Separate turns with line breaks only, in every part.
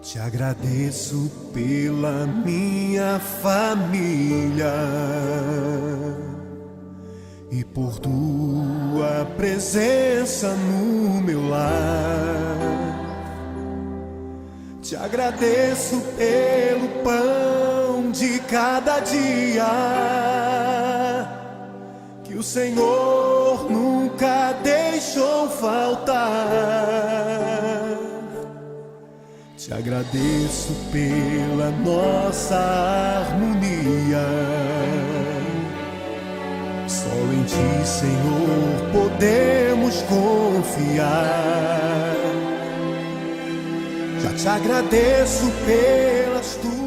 Te agradeço pela minha família e por tua presença no meu lar. Te agradeço pelo pão de cada dia que o Senhor nunca deixou faltar. Te agradeço pela nossa harmonia. Só em Ti, Senhor, podemos confiar. Já te agradeço pelas tuas.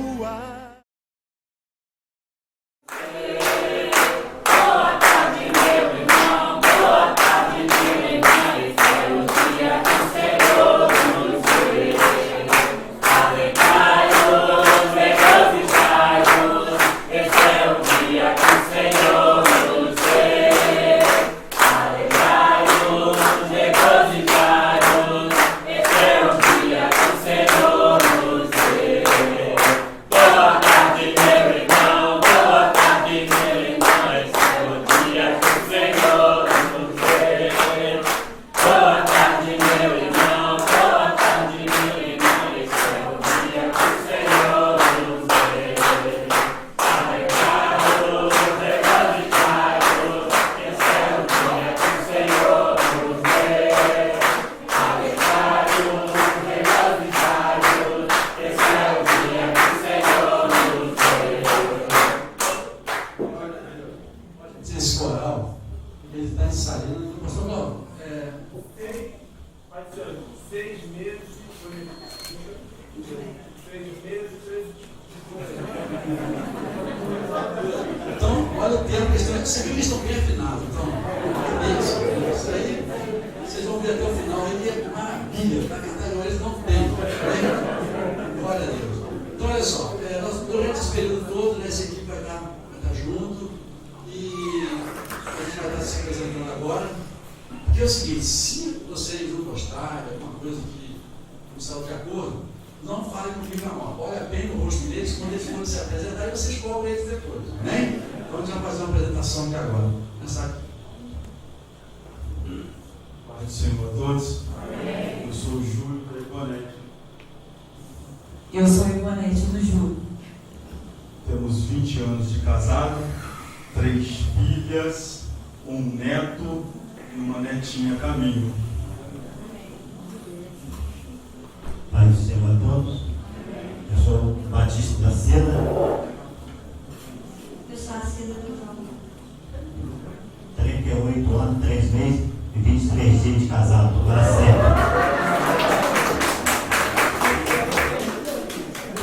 Esse coral, ele está ensaiando. Pastor Glauco,
Vai ser 6 meses, 3 meses, 3.
então, olha o tempo que eles estão. Você viu que eles estão bem afinados, então. Isso aí, vocês vão ver até o final. Ele é maravilha, para cantar igual eles não têm. Glória a Deus. Então, olha só, durante esse período todo, essa equipe vai estar junto. E a gente vai estar se apresentando agora. Porque é o seguinte, se vocês não gostarem de alguma coisa que não saiu de acordo, não falem comigo na mão. Olha bem no rosto deles, quando eles forem se apresentar, e vocês cobram eles depois. Amém? Então a gente vai fazer uma apresentação aqui agora. Nessa...
Pai do Senhor a todos. Amém. Eu sou o Júlio Ivonete.
Eu sou Ivonete do Júlio.
Temos 20 anos de casado, 3 filhas, um neto e uma netinha a caminho.
Pai do Senhor a todos. Eu sou o Batista da Seda.
Eu sou a Seda do João.
38 anos, 3 meses e 23 dias de casado. Agora certo.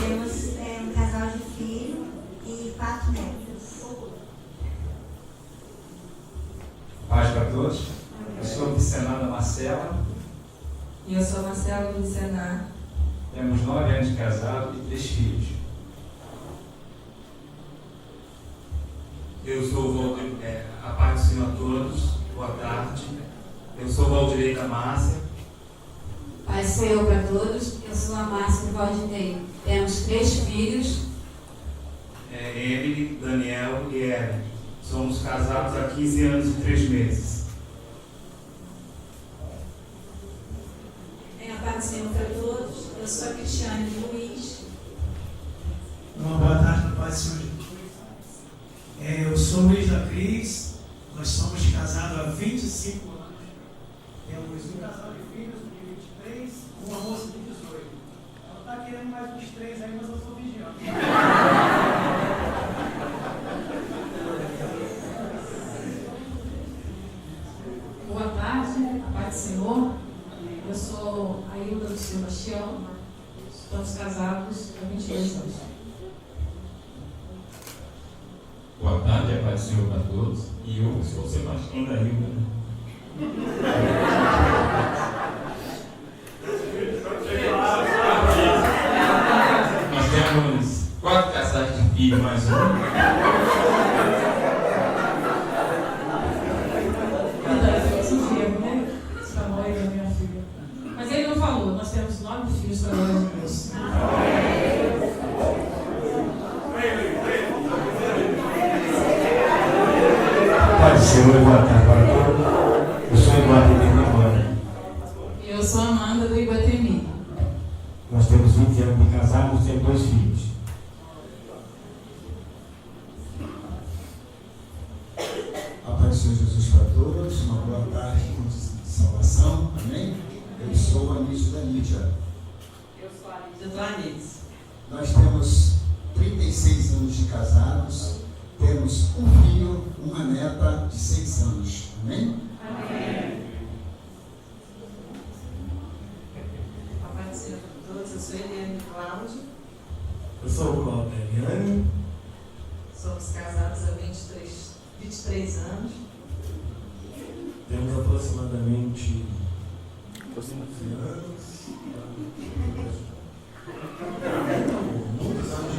Temos um casal de filhos e 4 netos.
Paz para todos. Eu sou Vicenada Marcela.
E eu sou Marcela do Senar.
Temos 9 anos de casado e 3 filhos.
Eu sou o Valdir, a paz do Senhor a todos, boa tarde. Eu sou o Valdirei da Márcia.
Paz do Senhor para todos, eu sou a Márcia do Valdinei. Temos 3 filhos.
Emily, Daniel e Ellen. Somos casados há 15 anos e 3 meses.
A paz do Senhor para todos, eu sou a Cristiane Luiz.
Uma boa tarde, na paz do Senhor Jesus. Eu sou Luiz da Cris, nós somos casados há 25 anos. Temos um casal de filhos de 23, uma moça de 18. Ela está querendo mais uns 3 aí, mas eu estou vigiando.
Boa tarde, a paz do Senhor. Eu sou a Hilda do Sebastião. Estamos casados há 22 anos.
Boa tarde, a paz do Senhor para todos. E eu sou o Sebastião da Hilda. Nós temos 4 casais de filhos, mais um.
Mas ele não falou, nós temos 9 filhos para nós.
Paz do Senhor e boa tarde para todos. Eu sou Eduardo de Namora.
Eu sou Amanda do Iguatemi.
Nós temos 20 anos de casados e temos 2 filhos.
A paz do Senhor Jesus para todos, uma boa tarde de salvação, amém? Eu sou o Anísio da Lídia.
Eu sou a Lídia do Anísio.
Nós temos 36 anos de casados, temos um filho, uma neta de 6 anos, amém?
Amém. A paz do Senhor para todos, eu sou Eliane Cláudio.
Eu sou o Cláudio Eliane.
Somos casados há 23 anos.
Temos aproximadamente 12 anos. Muitos anos de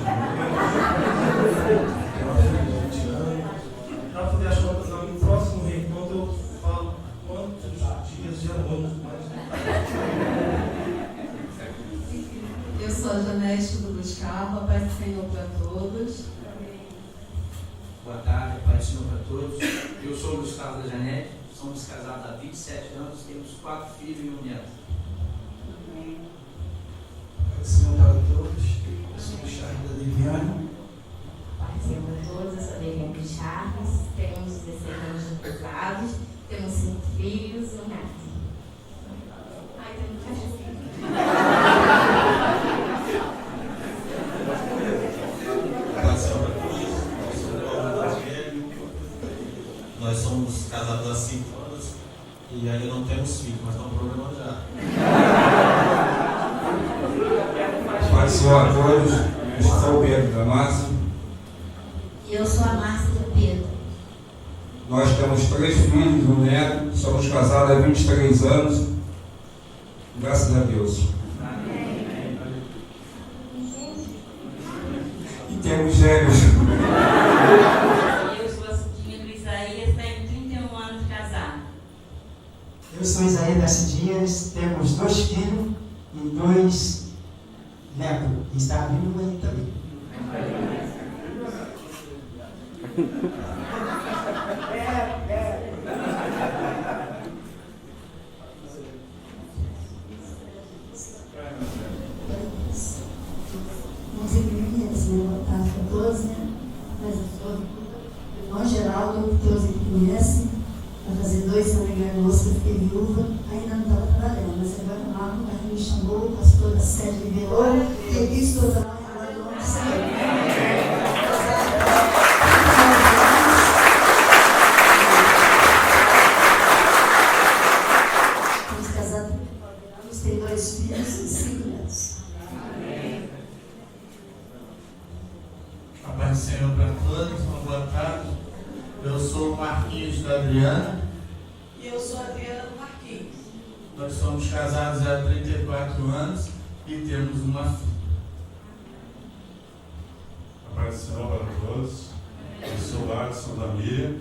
para fazer as contas no próximo reencontro eu falo quantos dias já vamos mais.
Eu sou a Janete do Luz Carro, a paz do Senhor para todos.
Boa tarde, a paz do Senhor para todos. Eu sou o Luiz Carlos da Janete, somos casados há 27 anos, temos 4 filhos e um neto.
Paz do Senhor para todos, eu sou o Charles da Liviane.
Paz do Senhor para todos, eu sou a Liviane Charles, temos 16 anos de casados, temos 5 filhos e um neto. Ai, tem muito filho.
Nós somos casados há 5 anos e ainda não temos filho, mas estamos programando já.
Paz do Senhor a todos, eu sou o Pedro da Márcia.
E eu sou a Márcia do Pedro.
Nós temos 3 filhos e um neto, somos casados há 23 anos, graças a Deus.
Amém.
E temos gêmeos.
Eu sou Isaías da Cidinhas, temos 2 filhos e 2 netos. E está vivo aí também.
Meus irmãos, boa tarde a todos, né? Mas eu sou o irmão Geraldo, que todos aqui conhecem. Vai fazer 2 anos em agosto, eu fiquei viúva, ainda não estava trabalhando, mas agora lá, o pai me chamou, o pastor da sede liberou, e aqui estou trabalhando agora no nome do Senhor. Estamos casados há 39 anos, tem 2 filhos e 5 netos. Amém.
A paz do Senhor para todos, uma boa tarde. Eu sou o Marquinhos da Adriana.
E eu sou a Adriana do Marquinhos.
Nós somos casados há 34 anos e temos uma filha.
A paz do Senhor para todos. Eu sou o Adson da Miriam.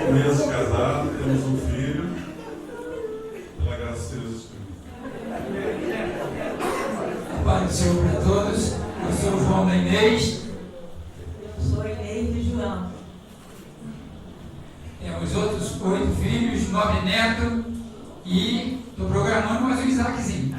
Meses casados, temos um filho, pela graça de Jesus Cristo.
A paz do Senhor para todos, eu sou o João da Inês.
Eu sou a Inês do João.
Temos outros 8 filhos, 9 netos e estou programando mais um Isaaczinho.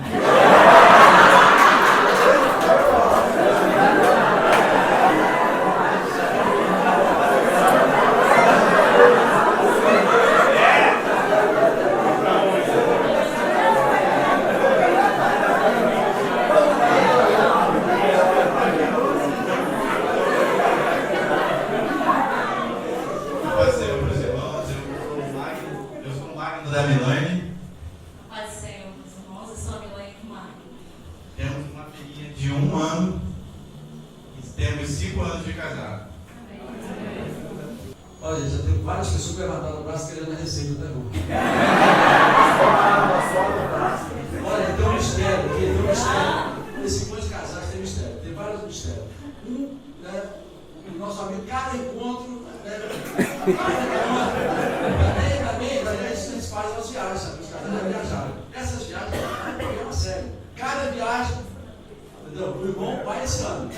Da Milane.
Paz do Senhor, meus irmãos, eu sou a Milane Kumar.
Temos uma filhinha de 1 ano e temos 5 anos de casado.
Olha, já tem várias pessoas que levantaram o braço querendo a receita da rua. Olha, tem um mistério aqui, tem um mistério. Esse monte de casais tem mistério, tem vários mistérios. Né, o nosso amigo, cada encontro, né, Também eles fazem as viagens, sabe? Os caras viajaram. Essas viagens é uma série. Cada viagem, entendeu? O irmão vai esse ano.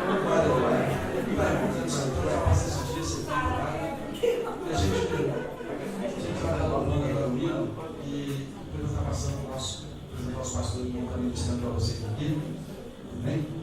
Vamos lá para já passa esses dias, você vai lá. E a gente vai dar uma banda agora comigo e depois eu vou estar passando o nosso pastor e também ministrando para vocês aqui. Amém?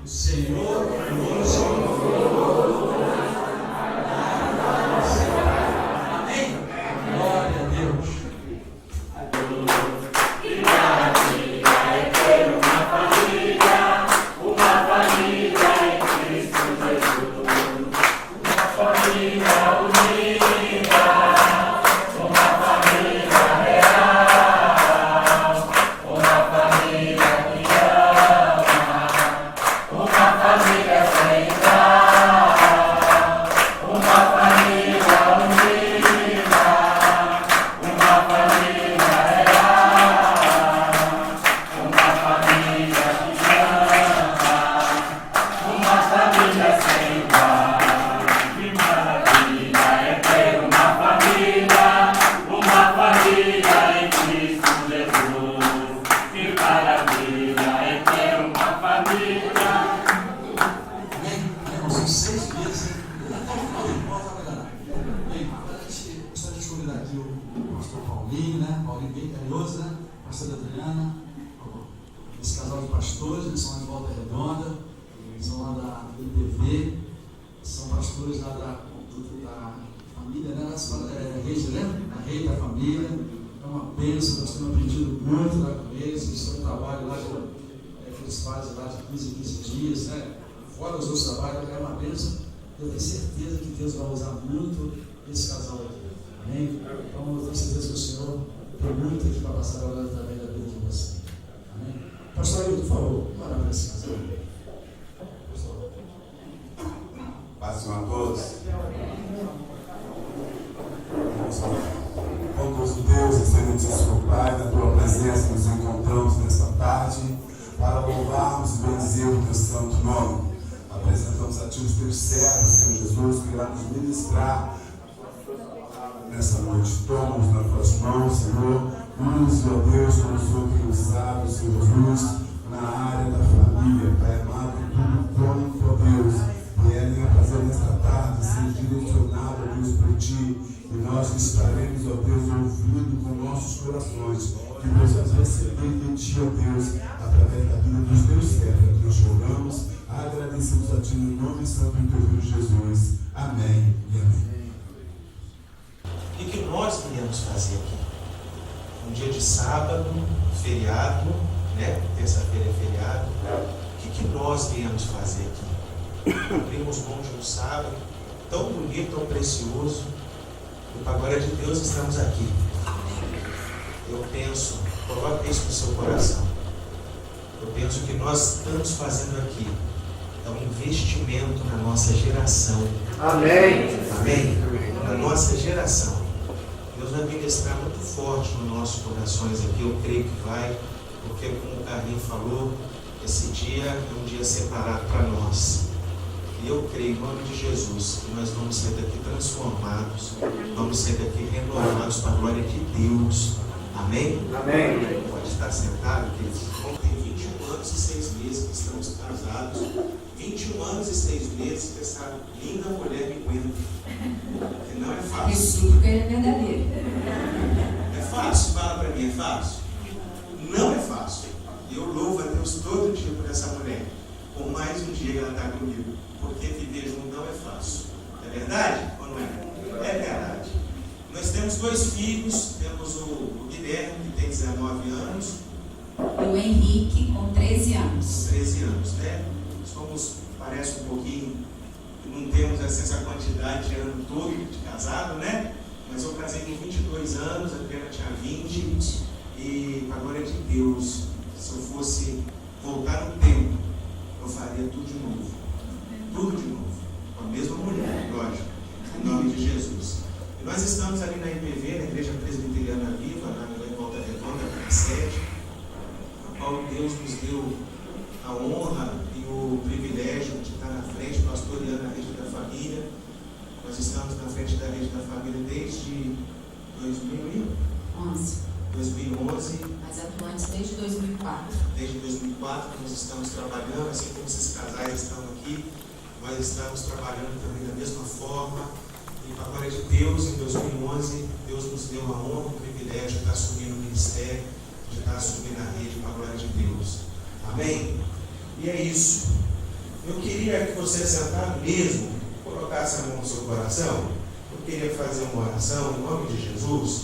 O Senhor hoje. Amém? Glória a Deus. Eu tenho certeza que Deus vai usar muito esse casal aqui. Amém? Então eu tenho certeza que o Senhor tem muito aqui para passar agora também da vida de você. Amém? Pastor Ailton, por favor, ora para esse casal.
Paz a todos. Quantos Deus, excelentíssimo Pai, na tua presença nos encontramos nesta tarde para louvarmos e bendizer o teu santo nome. Apresentamos a ti os teus servos, Senhor Jesus, que irá nos ministrar nessa noite. Toma-nos nas tuas mãos, Senhor. Use, ó Deus, como o Senhor tem usado, Senhor Jesus, na área da família. Pai amado, tudo quanto, ó Deus, venha fazer nesta tarde, ser direcionado, ó Deus, por ti. E nós estaremos, ó Deus, ouvindo com nossos corações, que possamos receber de ti, ó Deus, através da vida dos teus servos, que nós choramos. Agradecemos a ti no nome santo do teu Filho Jesus. Amém e amém.
O que nós viemos fazer aqui? Um dia de sábado, feriado, né? Terça-feira é feriado. O que nós viemos fazer aqui? Abrimos mão de um sábado tão bonito, tão precioso. E para a glória de Deus estamos aqui. Eu penso, coloque isso no seu coração. Eu penso que nós estamos fazendo aqui é um investimento na nossa geração.
Amém.
Amém? Na nossa geração. Deus vai ministrar muito forte nos nossos corações aqui. Eu creio que vai, porque como o Carlinhos falou, esse dia é um dia separado para nós. E eu creio, em nome de Jesus, que nós vamos ser daqui transformados, vamos ser daqui renovados para a glória de Deus. Amém?
Amém.
Pode estar sentado, queridos. Tem 21 anos e 6 meses que estamos casados. 21 anos e 6 meses que essa linda mulher me aguenta. Que não é fácil.
Recíproco é verdadeiro.
É fácil? Fala para mim, é fácil? Não é fácil. E eu louvo a Deus todo dia por essa mulher. Por mais um dia que ela está comigo. Porque viver junto não é fácil. É verdade ou não é? É verdade. Nós temos 2 filhos. Temos o Guilherme, que tem 19 anos.
E o Henrique, com 13 anos.
13 anos, né? Somos, parece um pouquinho, não temos essa quantidade de ano todo de casado, né? Mas eu casei com 22 anos, a Pena tinha 20. E, para a glória de Deus, se eu fosse voltar no tempo, eu faria tudo de novo. Tudo de novo. Com a mesma mulher, lógico. Em nome de Jesus. E nós estamos ali na IPV, na Igreja Presbiteriana Viva, na Volta Redonda, na sede, a qual Deus nos deu a honra e o privilégio de estar na frente, pastoreando a Rede da Família. Nós estamos na frente da Rede da Família desde 2011.
Mas atuantes desde 2004.
Desde 2004 nós estamos trabalhando, assim como esses casais estão aqui, nós estamos trabalhando também da mesma forma. E para a glória de Deus, em 2011, Deus nos deu a honra, o privilégio de estar assumindo o ministério, de estar assumindo a rede para a glória de Deus. Amém? E é isso. Eu queria que você, sentado mesmo, colocasse a mão no seu coração. Eu queria fazer uma oração em nome de Jesus.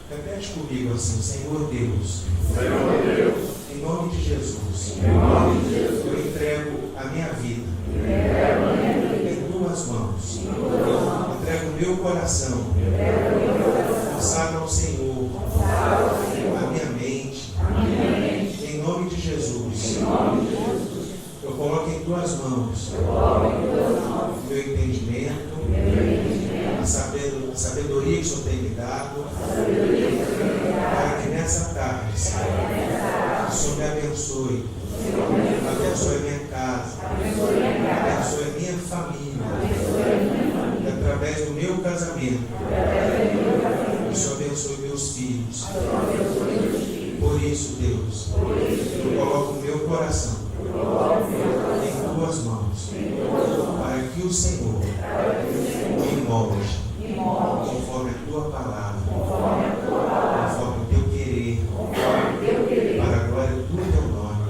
Repete comigo assim: Senhor Deus, em nome de Jesus, eu entrego a minha vida em tuas mãos. Entrego o meu coração consagrado ao Senhor, a minha mente, em nome de Jesus. Eu coloco em tuas mãos o meu entendimento, a sabedoria que o Senhor tem me dado, para que nessa tarde o Senhor me abençoe, abençoe a minha casa, abençoe a minha família, e através do meu casamento, o Senhor abençoe meus filhos. Por isso, Deus, eu coloco o meu coração em tuas mãos, para que o Senhor me molde conforme a tua palavra, conforme o teu querer, para a glória do teu nome.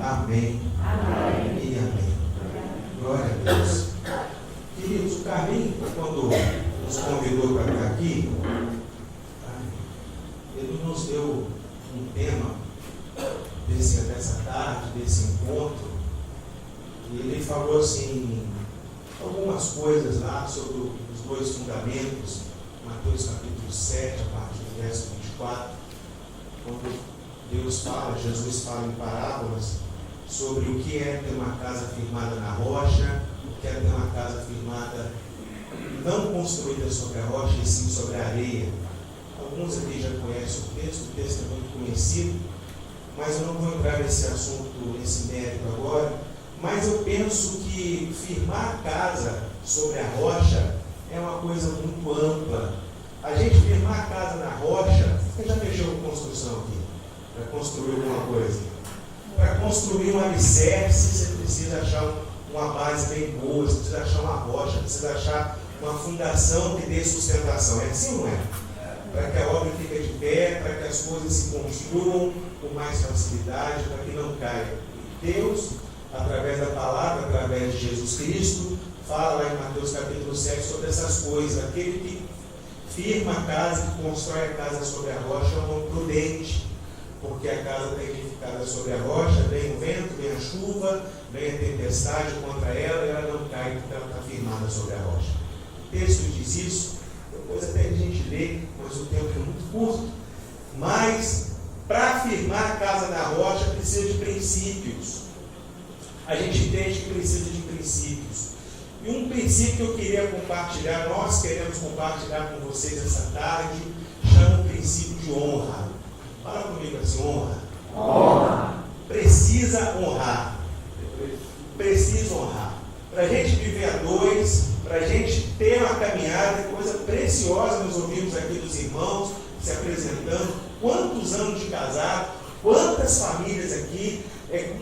Amém e amém. Glória a Deus. Queridos, o Carlinhos, quando nos convidou para estar aqui, ele nos deu um tema dessa tarde, desse encontro, e ele falou assim, algumas coisas lá sobre os dois fundamentos, Mateus capítulo 7, a partir do verso 24, quando Deus fala, Jesus fala em parábolas sobre o que é ter uma casa firmada na rocha, o que é ter uma casa firmada, não construída sobre a rocha, e sim sobre a areia. Alguns aqui já conhecem o texto é muito conhecido, mas eu não vou entrar nesse assunto, nesse mérito agora. Mas eu penso que firmar a casa sobre a rocha é uma coisa muito ampla. A gente firmar a casa na rocha, você já mexeu com construção aqui? Para construir alguma coisa? Para construir um alicerce, você precisa achar uma base bem boa, você precisa achar uma rocha, precisa achar uma fundação que dê sustentação. É assim ou não é? Para que a obra fique de pé, para que as coisas se construam com mais facilidade, para que não caia. Deus, através da palavra, através de Jesus Cristo, fala lá em Mateus capítulo 7 sobre essas coisas. Aquele que firma a casa, que constrói a casa sobre a rocha, é um homem prudente, porque a casa está edificada sobre a rocha, vem o vento, vem a chuva, vem a tempestade contra ela, e ela não cai porque ela está firmada sobre a rocha. O texto diz isso, depois até a gente lê, mas o tempo é muito curto. Mas, para firmar a casa na rocha, precisa de princípios. A gente entende que precisa de princípios. E um princípio que eu queria compartilhar, nós queremos compartilhar com vocês essa tarde, chama o princípio de honra. Fala comigo assim: honra. Honra. Precisa honrar. Precisa honrar. Para a gente viver a dois, para a gente ter uma caminhada, coisa preciosa, nós ouvimos aqui dos irmãos se apresentando. Quantos anos de casado, quantas famílias aqui,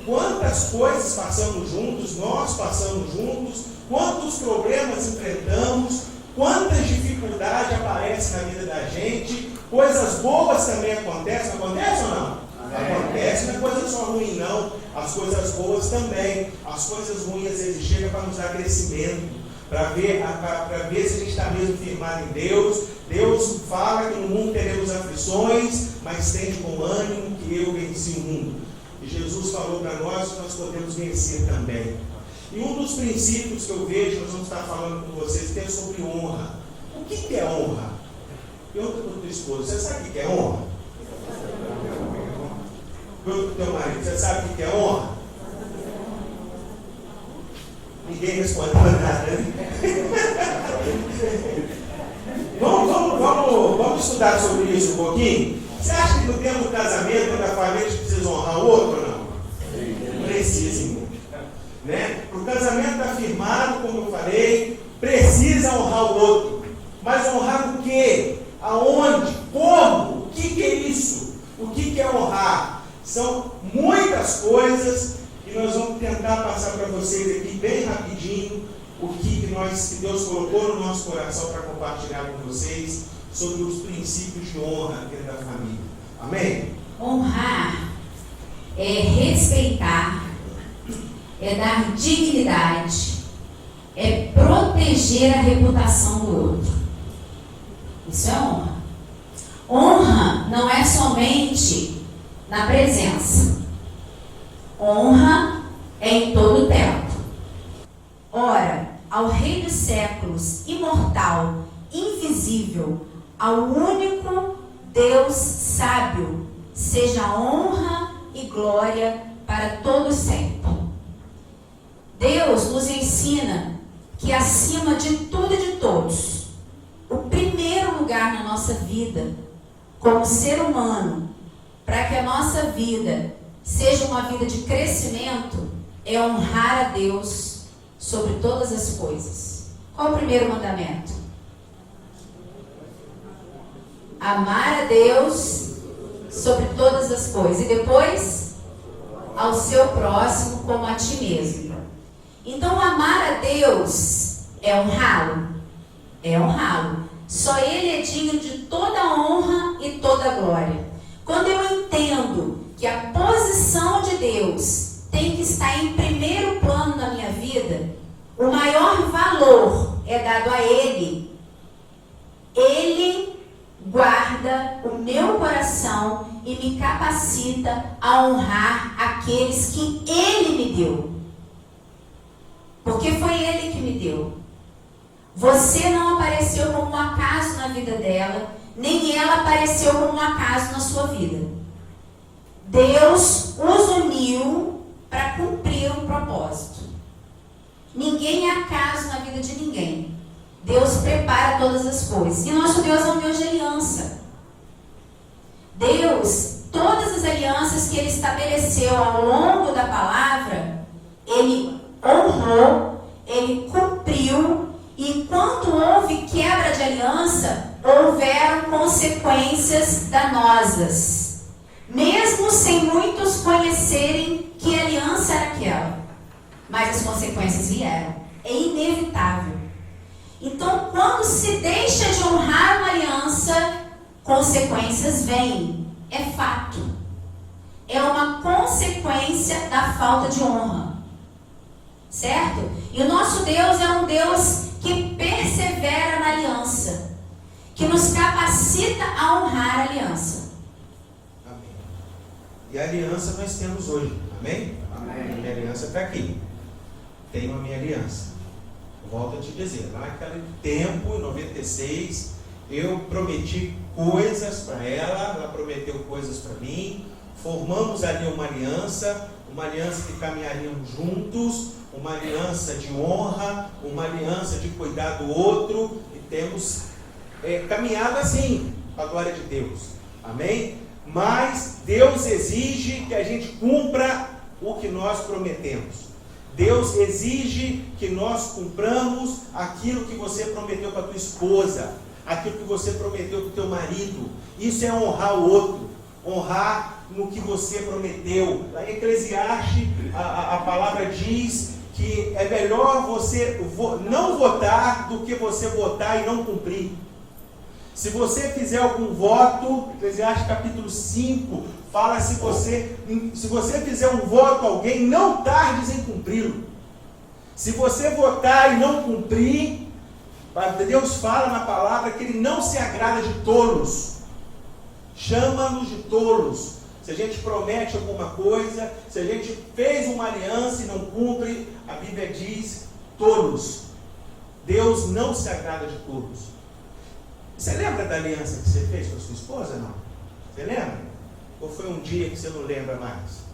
quantas coisas passamos juntos, nós passamos juntos, quantos problemas enfrentamos, quantas dificuldades aparecem na vida da gente, coisas boas também acontecem, acontece ou não? Acontece, não é coisa só ruim não, as coisas boas também, as coisas ruins às vezes chegam para nos dar crescimento, para ver se a gente está mesmo firmado em Deus. Deus fala que no mundo teremos aflições, mas tem de bom ânimo que eu venci o mundo. E Jesus falou para nós que nós podemos vencer também. E um dos princípios que eu vejo, nós vamos estar falando com vocês, que é sobre honra. O que é honra? Pergunta para o teu esposo, você sabe o que é honra? Pergunta para o teu marido, você sabe o que é honra? Ninguém respondeu nada, né? Vamos estudar sobre isso um pouquinho? Você acha que no tempo do casamento, da família, a gente precisa honrar o outro ou não? Precisa, né? O casamento está firmado, como eu falei, precisa honrar o outro. Mas honrar o quê? Aonde? Como? O que é isso? O que é honrar? São muitas coisas que nós vamos tentar passar para vocês aqui bem rapidinho, o que Deus colocou no nosso coração para compartilhar com vocês sobre os princípios de honra dentro da família. Amém?
Honrar é respeitar,
é dar dignidade, é proteger a reputação do outro. Isso é honra. Honra não é somente na presença. Honra é em todo o tempo. Ora, ao Rei dos séculos, imortal, invisível, ao único Deus sábio, seja honra e glória para todo sempre. Deus nos ensina que acima de tudo e de todos, o primeiro lugar na nossa vida, como ser humano, para que a nossa vida seja uma vida de crescimento, é honrar a Deus sobre todas as coisas. Qual o primeiro mandamento? Amar a Deus sobre todas as coisas. E depois, ao seu próximo como a ti mesmo. Então, amar a Deus é honrá-lo. É honrá-lo. Só Ele é digno de toda honra e toda glória. Quando eu entendo que a posição de Deus tem que estar em primeiro plano na minha vida, o maior valor é dado a Ele. Ele guarda o meu coração e me capacita a honrar aqueles que Ele me deu. Porque foi Ele que me deu. Você não apareceu como um acaso na vida dela, nem ela apareceu como um acaso na sua vida. Deus os uniu para cumprir um propósito. Ninguém é acaso na vida de ninguém. Deus prepara todas as coisas. E nosso Deus é um Deus de aliança. Deus, todas as alianças que Ele estabeleceu ao longo da palavra, Ele honrou, Ele cumpriu, e quando houve quebra de aliança, houveram consequências danosas, mesmo sem muitos conhecerem que aliança era aquela. Mas as consequências vieram. É inevitável. Então, quando se deixa de honrar uma aliança, consequências vêm. É fato. É uma consequência da falta de honra. Certo? E o nosso Deus é um Deus que persevera na aliança, que nos capacita a honrar a aliança.
Amém. E a aliança nós temos hoje. Amém? Amém. A minha aliança está aqui. Tenho a minha aliança. Volto a te dizer, lá naquele tempo, em 96, eu prometi coisas para ela prometeu coisas para mim, formamos ali uma aliança que caminharíamos juntos, uma aliança de honra, uma aliança de cuidar do outro, e temos caminhado assim, para a glória de Deus, amém? Mas Deus exige que a gente cumpra o que nós prometemos. Deus exige que nós cumpramos aquilo que você prometeu para a tua esposa, aquilo que você prometeu para o teu marido. Isso é honrar o outro, honrar no que você prometeu. Lá em Eclesiastes, a palavra diz que é melhor você não votar do que você votar e não cumprir. Se você fizer algum voto, Eclesiastes capítulo 5, fala se você fizer um voto a alguém, não tardes em cumpri-lo. Se você votar e não cumprir, Deus fala na palavra que Ele não se agrada de tolos. Chama-nos de tolos. Se a gente promete alguma coisa, se a gente fez uma aliança e não cumpre, a Bíblia diz tolos. Deus não se agrada de tolos. Você lembra da aliança que você fez com a sua esposa, não? Você lembra? Ou foi um dia que você não lembra mais?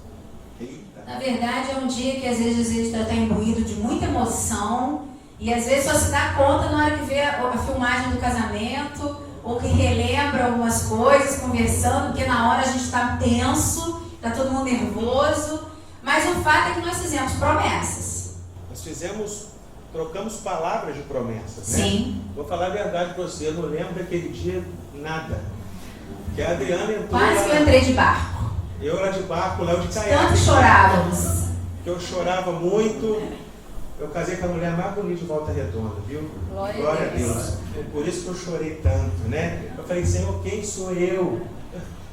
Eita.
Na verdade, é um dia que às vezes a gente está imbuído de muita emoção e às vezes só se dá conta na hora que vê a filmagem do casamento ou que relembra algumas coisas, conversando, porque na hora a gente está tenso, está todo mundo nervoso, mas o fato é que nós fizemos promessas.
Nós trocamos palavras de promessas, né?
Sim.
Vou falar a verdade para você, eu não lembro daquele dia nada. Que a Adriana entrou.
Quase que eu entrei de barco.
Eu era de barco, o Léo de caiaque.
Tanto chorávamos.
Que eu chorava muito. Eu casei com a mulher mais bonita de Volta Redonda, viu? Glória a Deus. Por isso que eu chorei tanto, né? Eu falei, Senhor, quem sou eu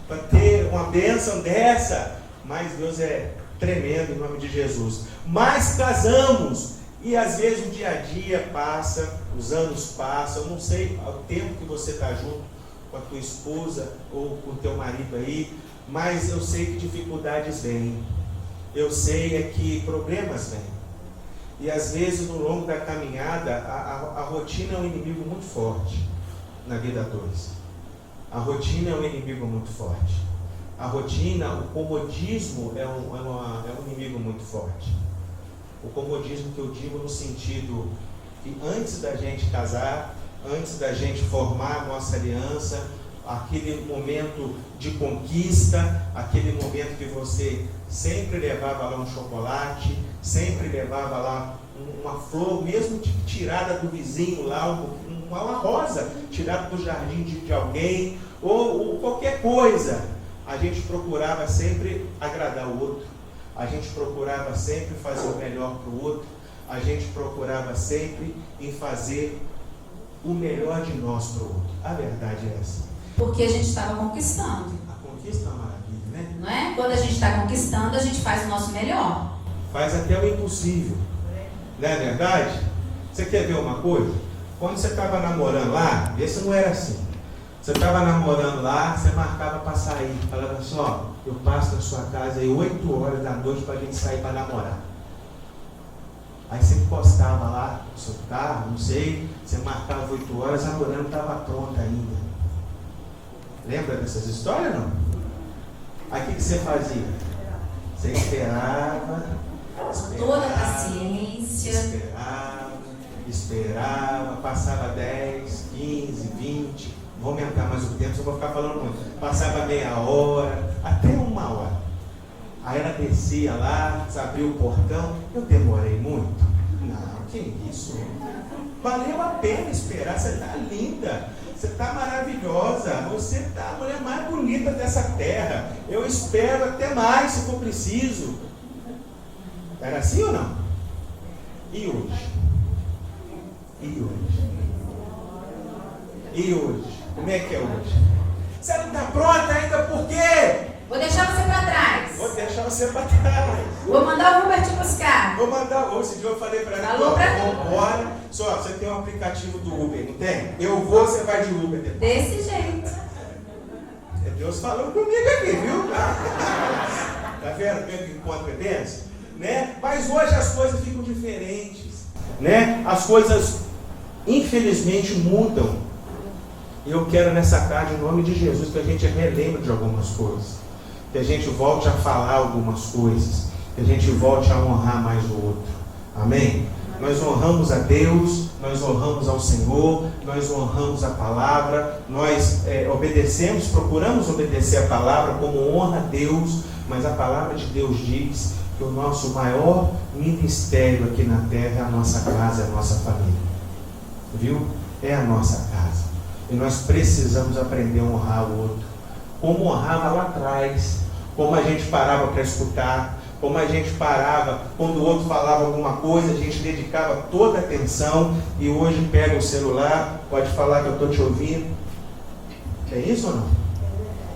para ter uma bênção dessa? Mas Deus é tremendo em nome de Jesus. Mas casamos e às vezes o dia a dia passa, os anos passam, eu não sei o tempo que você está junto com a tua esposa ou com o teu marido aí, mas eu sei que dificuldades vêm, eu sei que problemas vêm. E às vezes no longo da caminhada a rotina é um inimigo muito forte na vida a dois. A rotina é um inimigo muito forte. A rotina, o comodismo é um inimigo muito forte. O comodismo que eu digo no sentido que antes da gente casar, antes da gente formar a nossa aliança, aquele momento de conquista, aquele momento que você sempre levava lá um chocolate, sempre levava lá uma flor, mesmo tirada do vizinho lá, uma rosa tirada do jardim de alguém, ou qualquer coisa. A gente procurava sempre agradar o outro, a gente procurava sempre fazer o melhor para o outro, a gente procurava sempre em fazer o melhor de nós para o outro. A verdade é essa.
Porque a gente estava conquistando.
A conquista é uma maravilha, né?
Não é? Quando a gente está conquistando, a gente faz o nosso melhor.
Faz até o impossível. Não é verdade? Você quer ver uma coisa? Quando você estava namorando lá, esse não era assim. Você estava namorando lá, você marcava para sair. Falava assim, ó, eu passo na sua casa aí 8 horas da noite para a gente sair para namorar. Aí você encostava lá no seu carro, não sei, você marcava 8 horas, a mulher não estava pronta ainda. Lembra dessas histórias, não? Aí o que você fazia? Você esperava,
toda a paciência.
Esperava, passava 10, 15, 20, vou aumentar mais o tempo, só vou ficar falando muito. Passava meia hora, até 1 hora. Aí ela descia lá, abriu o portão. Eu demorei muito? Não, que isso? Valeu a pena esperar, você está linda, você está maravilhosa, você está a mulher mais bonita dessa terra. Eu espero até mais se for preciso. Era assim ou não? E hoje? E hoje? E hoje? Como é que é hoje? Você não está pronta ainda por quê?
Vou deixar você para trás.
Vou deixar você para trás.
Vou mandar o Uber te buscar.
Vou mandar. Esse dia eu falei para ela.
Falou para mim.
Vambora. Só, você tem um aplicativo do Uber, não tem? Eu vou, você vai de Uber depois.
Desse jeito.
É Deus falando comigo aqui, viu? Tá vendo? Vendo que encontro é desse? Né? Mas hoje as coisas ficam diferentes. Né? As coisas, infelizmente, mudam. Eu quero nessa tarde, em nome de Jesus, que a gente relembre de algumas coisas. Que a gente volte a falar algumas coisas. Que a gente volte a honrar mais o outro. Amém? Nós honramos a Deus, nós honramos ao Senhor, nós honramos a palavra, nós obedecemos, procuramos obedecer a palavra como honra a Deus, mas a palavra de Deus diz que o nosso maior ministério aqui na terra é a nossa casa, é a nossa família. Viu? É a nossa casa. E nós precisamos aprender a honrar o outro. Como honrava lá atrás, como a gente parava para escutar, como a gente parava quando o outro falava alguma coisa, a gente dedicava toda a atenção, e hoje pega o celular, pode falar que eu estou te ouvindo. É isso ou não?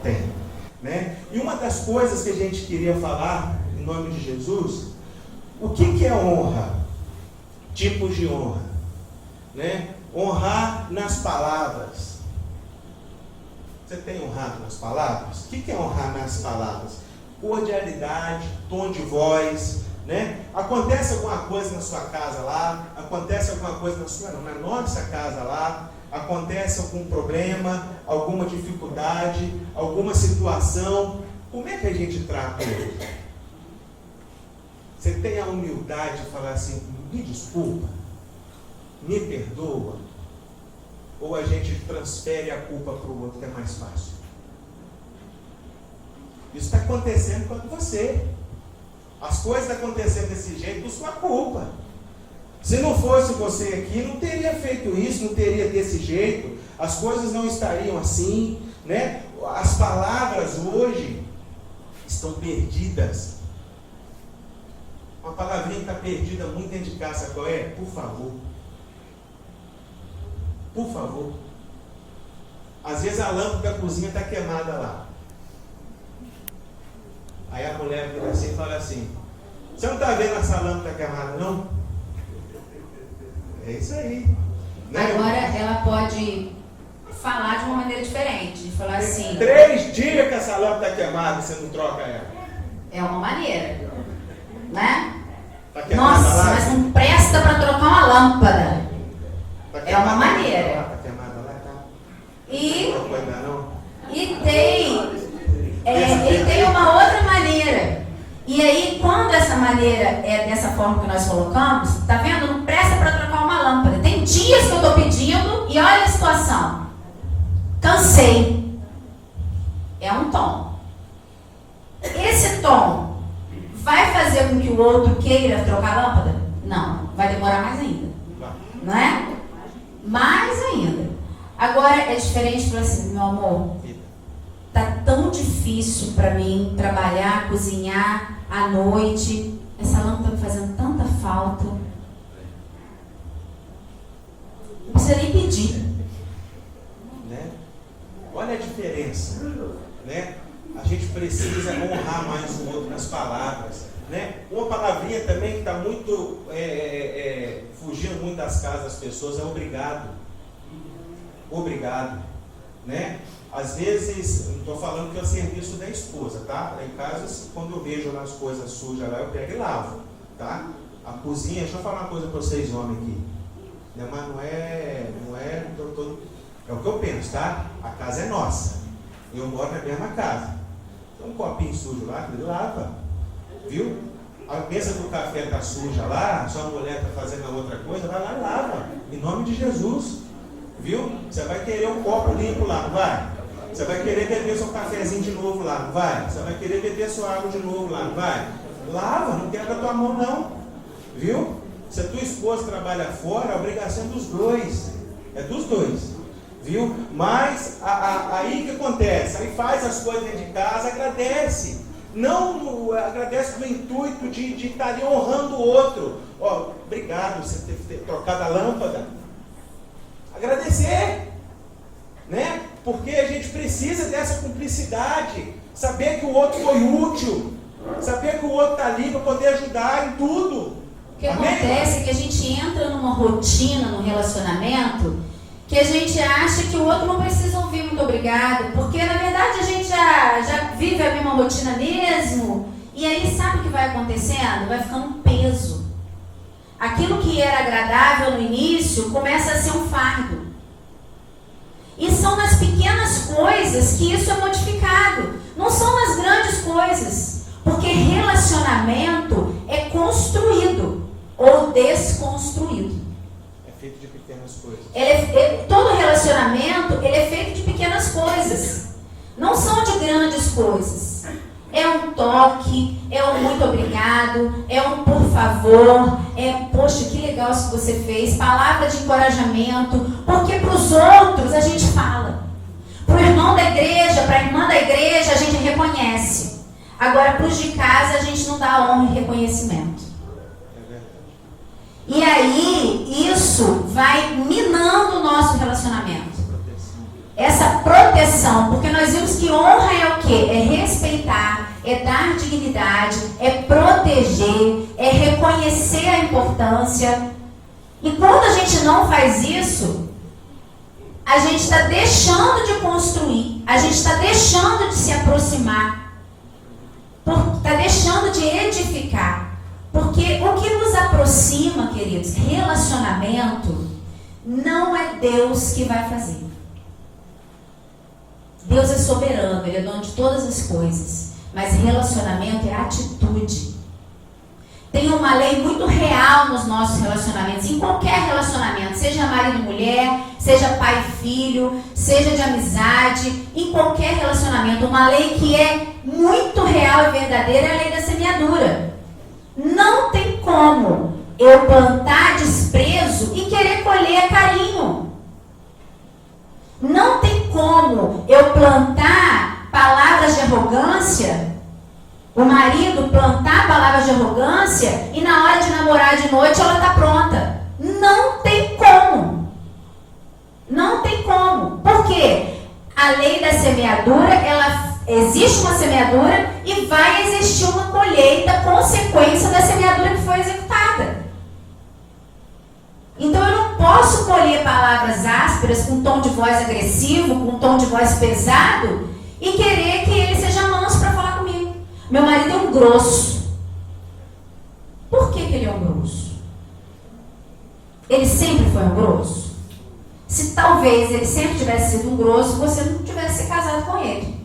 Tem. Né? E uma das coisas que a gente queria falar, em nome de Jesus, o que é honra? Tipos de honra. Né? Honrar nas palavras. Você tem honrado nas palavras? O que é honrar nas palavras? Cordialidade, tom de voz, né? Acontece alguma coisa na sua casa lá, acontece alguma coisa na nossa casa lá, acontece algum problema, alguma dificuldade, alguma situação, como é que a gente trata ele? Você tem a humildade de falar assim, me desculpa, me perdoa, ou a gente transfere a culpa para o outro que é mais fácil? Isso está acontecendo com você. As coisas estão acontecendo desse jeito por sua culpa. Se não fosse você aqui, não teria feito isso, não teria desse jeito, as coisas não estariam assim, né? As palavras hoje estão perdidas. Uma palavrinha que está perdida muito dentro de casa, qual é? Por favor. Por favor. Às vezes a lâmpada da cozinha está queimada lá. Aí a mulher vira assim e fala assim: você não está vendo essa lâmpada queimada, não? É isso aí. Né?
Agora ela pode falar de uma maneira diferente. Falar assim:
3 dias que essa lâmpada está queimada, você não troca ela.
É uma maneira, né?
Tá
Nossa,
lá,
mas não presta para trocar uma lâmpada.
tá
É uma maneira.
Tá queimada lá, tá?
E
Não pode dar, não?
E tem uma outra maneira. E aí, quando essa maneira é dessa forma que nós colocamos, tá vendo? Não presta para trocar uma lâmpada. Tem dias que eu estou pedindo e olha a situação. Cansei. É um tom. Esse tom vai fazer com que o outro queira trocar a lâmpada? Não. Vai demorar mais ainda. Não é? Mais ainda. Agora é diferente para assim, meu amor. Tá tão difícil para mim trabalhar, cozinhar à noite. Essa lâmpada tá me fazendo tanta falta. Não precisa nem pedir.
Né? Olha a diferença. Né? A gente precisa honrar mais o outro nas palavras. Né? Uma palavrinha também que está muito fugindo muito das casas das pessoas é obrigado. Obrigado. Né? Às vezes, não estou falando que é o serviço da esposa, tá? Lá em casa, quando eu vejo lá as coisas sujas lá, eu pego e lavo, tá? A cozinha, deixa eu falar uma coisa para vocês, homens aqui. Né? Mas não é o que eu penso, tá? A casa é nossa. Eu moro na mesma casa. Tem um copinho sujo lá, ele lava. Viu? A mesa do café está suja lá, sua mulher está fazendo a outra coisa, vai lá e lava. Em nome de Jesus. Viu? Você vai querer um copo limpo lá, não vai? Você vai querer beber seu cafezinho de novo lá, não vai? Você vai querer beber sua água de novo lá, não vai? Lava, não quebra a tua mão não. Viu? Se a tua esposa trabalha fora, a obrigação é dos dois. É dos dois. Viu? Mas aí o que acontece? Aí faz as coisas dentro de casa, agradece. Não agradece com o intuito de estar ali honrando o outro. Ó, obrigado por você ter trocado a lâmpada. Agradecer. Né? Porque a gente precisa dessa cumplicidade. Saber que o outro foi útil. Saber que o outro está ali para poder ajudar em tudo.
O que acontece é que a gente entra numa rotina, num relacionamento, que a gente acha que o outro não precisa ouvir muito obrigado, porque na verdade a gente já vive a mesma rotina mesmo, e aí sabe o que vai acontecendo? Vai ficando um peso. Aquilo que era agradável no início começa a ser um fardo. E são nas pequenas coisas que isso é modificado, não são nas grandes coisas, porque relacionamento é construído ou desconstruído.
É feito de pequenas coisas.
Todo relacionamento ele é feito de pequenas coisas. Não são de grandes coisas. É um toque, é um muito obrigado, é um por favor, poxa, que legal isso que você fez, palavra de encorajamento, porque para os outros a gente fala. Para o irmão da igreja, para a irmã da igreja, a gente reconhece. Agora, para os de casa, a gente não dá honra e reconhecimento. E aí, isso vai minando o nosso relacionamento. Essa proteção, porque nós vimos que honra é o quê? É respeitar, é dar dignidade, é proteger, é reconhecer a importância. E quando a gente não faz isso, a gente está deixando de construir, a gente está deixando de se aproximar, está deixando de edificar. Porque o que nos aproxima, queridos, relacionamento, não é Deus que vai fazer. Deus é soberano, Ele é dono de todas as coisas. Mas relacionamento é atitude. Tem uma lei muito real nos nossos relacionamentos, em qualquer relacionamento, seja marido e mulher, seja pai e filho, seja de amizade, em qualquer relacionamento. Uma lei que é muito real e verdadeira é a lei da semeadura. Não tem como eu plantar desprezo e querer colher carinho. Não tem como eu plantar palavras de arrogância, o marido plantar palavras de arrogância e na hora de namorar de noite ela está pronta. Não tem como. Não tem como. Por quê? A lei da semeadura, existe uma semeadura e vai existir existir uma colheita consequência da semeadura que foi executada. Então eu não posso colher palavras ásperas com tom de voz agressivo, com tom de voz pesado e querer que ele seja manso para falar comigo. Meu marido é um grosso. Por que ele é um grosso? Ele sempre foi um grosso? Se talvez ele sempre tivesse sido um grosso, você não tivesse se casado com ele.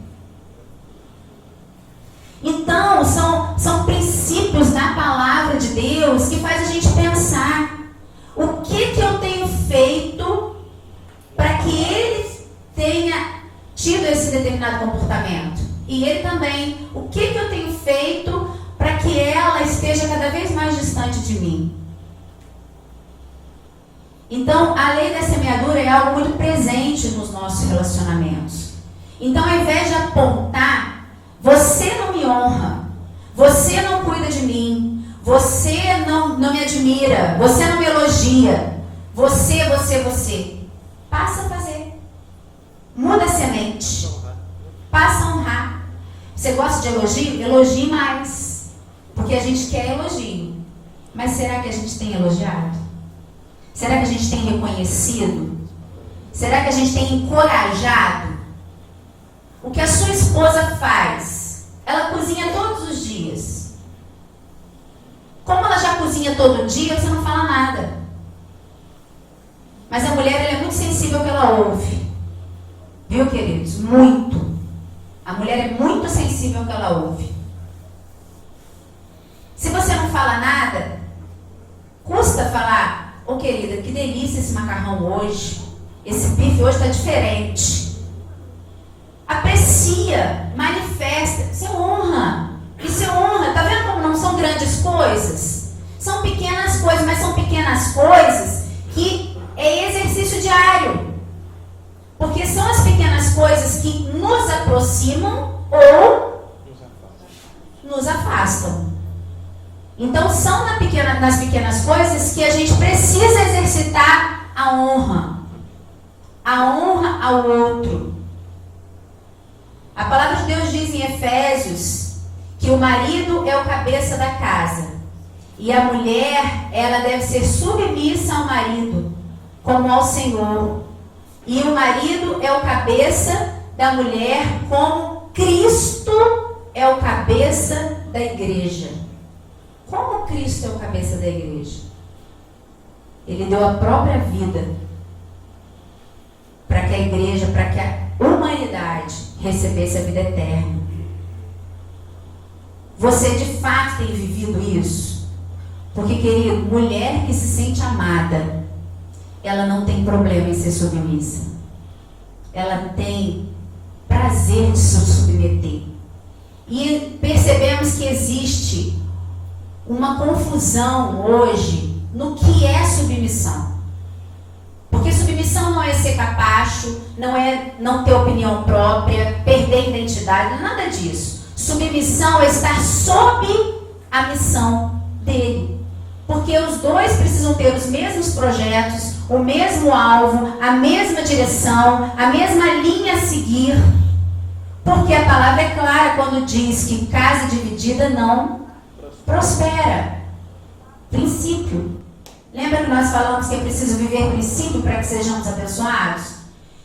Então, são princípios da palavra de Deus que faz a gente pensar o que eu tenho feito para que ele tenha tido esse determinado comportamento. E ele também, o que eu tenho feito para que ela esteja cada vez mais distante de mim. Então, a lei da semeadura é algo muito presente nos nossos relacionamentos. Então, ao invés de apontar, você não me honra, você não cuida de mim, você não me admira, você não me elogia, você. Passa a fazer. Muda a semente. Passa a honrar. Você gosta de elogio? Elogie mais. Porque a gente quer elogio. Mas será que a gente tem elogiado? Será que a gente tem reconhecido? Será que a gente tem encorajado? O que a sua esposa faz? Ela cozinha todos os dias. Como ela já cozinha todo dia, você não fala nada. Mas a mulher, ela é muito sensível ao que ela ouve. Viu, queridos? Muito. A mulher é muito sensível ao que ela ouve. Se você não fala nada, custa falar: ô querida, que delícia esse macarrão hoje. Esse bife hoje está diferente. Aprecia, manifesta, você honra. Isso é honra. Tá vendo como não são grandes coisas? São pequenas coisas, mas são pequenas coisas que é exercício diário. Porque são as pequenas coisas que nos aproximam ou nos afastam. Então são nas pequenas coisas que a gente precisa exercitar a honra ao outro. A palavra de Deus diz em Efésios que o marido é o cabeça da casa e a mulher, ela deve ser submissa ao marido como ao Senhor, e o marido é o cabeça da mulher como Cristo é o cabeça da igreja. Como Cristo é o cabeça da igreja? Ele deu a própria vida para que a igreja, para que a humanidade recebesse a vida eterna. Você de fato tem vivido isso? Porque, querido, mulher que se sente amada, ela não tem problema em ser submissa. Ela tem prazer de se submeter. E percebemos que existe uma confusão hoje no que é submissão. Porque submissão não é ser capacho, não é não ter opinião própria, perder identidade, nada disso. Submissão é estar sob a missão dele. Porque os dois precisam ter os mesmos projetos, o mesmo alvo, a mesma direção, a mesma linha a seguir. Porque a palavra é clara quando diz que casa dividida não prospera. Princípio. Lembra que nós falamos que é preciso viver princípio para que sejamos abençoados?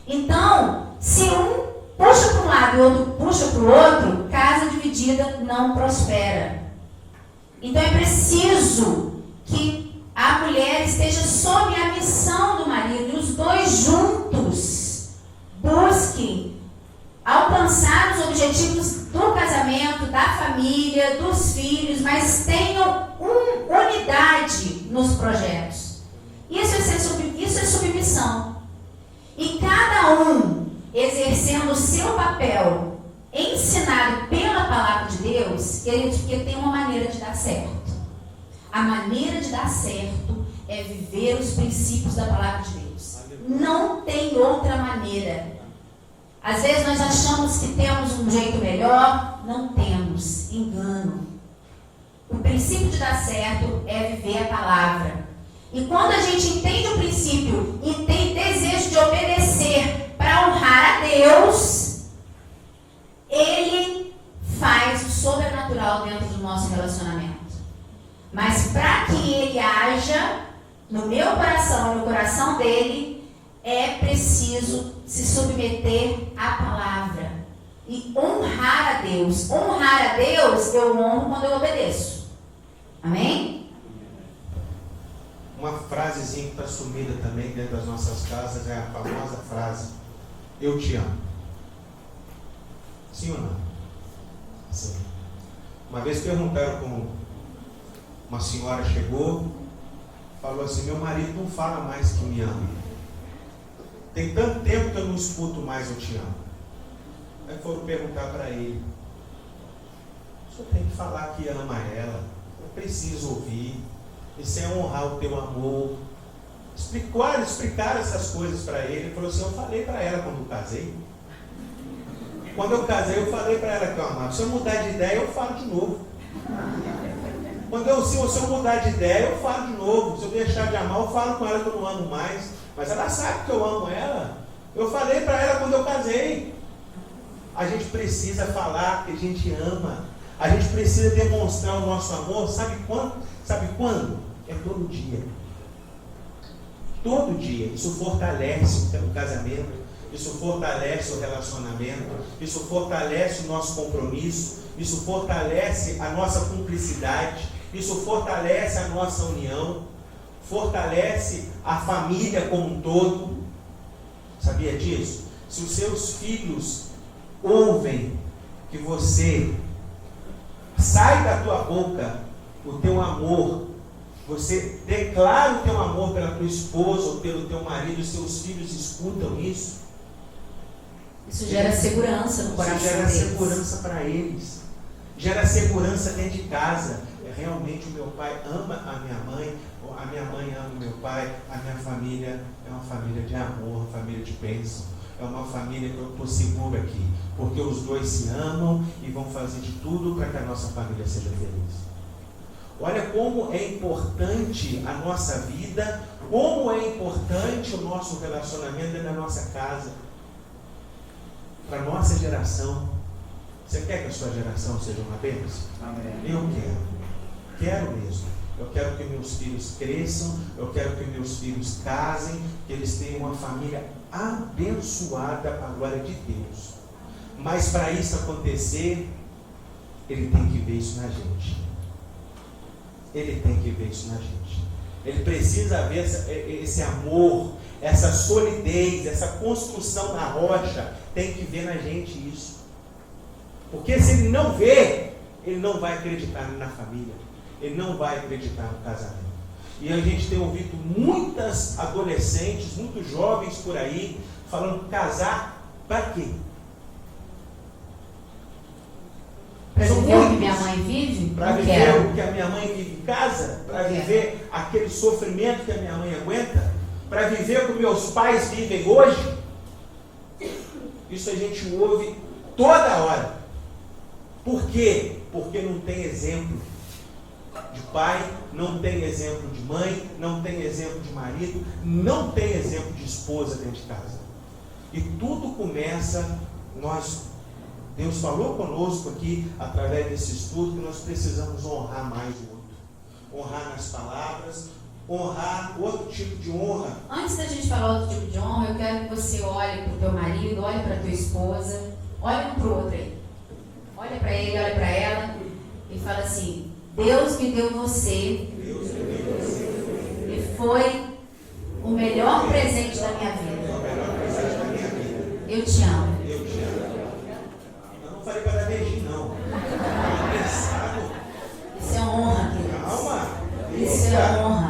Então, se um puxa para um lado e o outro puxa para o outro, casa dividida não prospera. Então é preciso que a mulher esteja sob a missão do marido e os dois juntos busquem alcançar os objetivos do casamento, da família, dos filhos, mas tenham unidade nos projetos. Isso é submissão. E cada um exercendo o seu papel ensinado pela palavra de Deus, porque tem uma maneira de dar certo. A maneira de dar certo é viver os princípios da palavra de Deus. Não tem outra maneira. Às vezes nós achamos que temos um jeito melhor, não temos. Engano. O princípio de dar certo é viver a palavra. E quando a gente entende o princípio e tem desejo de obedecer para honrar a Deus, Ele faz o sobrenatural dentro do nosso relacionamento. Mas para que ele haja no meu coração e no coração dele, é preciso se submeter à palavra e honrar a Deus. Honrar a Deus, eu honro quando eu obedeço. Amém?
Uma frasezinha que está sumida também dentro das nossas casas é a famosa frase: eu te amo. Sim ou não? Sim. Uma vez perguntaram como uma senhora chegou, falou assim: meu marido não fala mais que me ama. Tem tanto tempo que eu não escuto mais eu te amo. Aí foram perguntar para ele: o senhor tem que falar que ama ela, eu preciso ouvir, isso é honrar o teu amor. Explicaram essas coisas para ele. Ele falou assim: eu falei para ela quando eu casei. Quando eu casei, eu falei para ela que eu amava. Se eu mudar de ideia, eu falo de novo. Se eu mudar de ideia, eu falo de novo. Se eu deixar de amar, eu falo com ela que eu não amo mais. Mas ela sabe que eu amo ela. Eu falei para ela quando eu casei. A gente precisa falar que a gente ama. A gente precisa demonstrar o nosso amor. Sabe quando? Sabe quando? É todo dia. Todo dia. Isso fortalece o casamento. Isso fortalece o relacionamento. Isso fortalece o nosso compromisso. Isso fortalece a nossa cumplicidade. Isso fortalece a nossa união. Fortalece a família como um todo. Sabia disso? Se os seus filhos ouvem que você sai da tua boca o teu amor, você declara o teu amor pela tua esposa ou pelo teu marido, os seus filhos escutam isso.
Isso gera segurança no coração deles.
Isso gera segurança para eles. Gera segurança dentro de casa. Realmente o meu pai ama a minha mãe ama o meu pai, a minha família é uma família de amor, uma família de bênção. É uma família que eu estou seguro aqui, porque os dois se amam e vão fazer de tudo para que a nossa família seja feliz. Olha como é importante a nossa vida, como é importante o nosso relacionamento dentro da nossa casa, para a nossa geração. Você quer que a sua geração seja uma bênção?
Amém.
Eu quero mesmo. Eu quero que meus filhos cresçam, eu quero que meus filhos casem, que eles tenham uma família abençoada para a glória de Deus. Mas para isso acontecer, ele tem que ver isso na gente. Ele tem que ver isso na gente. Ele precisa ver esse amor, essa solidez, essa construção na rocha, tem que ver na gente isso. Porque se ele não vê, ele não vai acreditar na família. Ele não vai acreditar no casamento. E a gente tem ouvido muitas adolescentes, muitos jovens por aí, falando: casar para quê?
Para viver o que minha mãe vive?
Para viver o que a minha mãe vive em casa? Para viver aquele sofrimento que a minha mãe aguenta? Para viver o que meus pais vivem hoje? Isso a gente ouve toda hora. Por quê? Porque não tem exemplo de pai, não tem exemplo de mãe, não tem exemplo de marido, não tem exemplo de esposa dentro de casa. E tudo começa, Deus falou conosco aqui, através desse estudo, que nós precisamos honrar mais o outro. Honrar nas palavras, honrar outro tipo de honra.
Antes da gente falar outro tipo de honra, eu quero que você olhe para o teu marido, olhe para a tua esposa, olhe um para o outro aí. Olha para ele, olha para ela e fala assim: Deus me deu você e foi o melhor presente da minha vida. Eu te amo.
Eu não falei para dar beijinho, não.
Isso é honra, queridos.
Calma.
Isso é honra.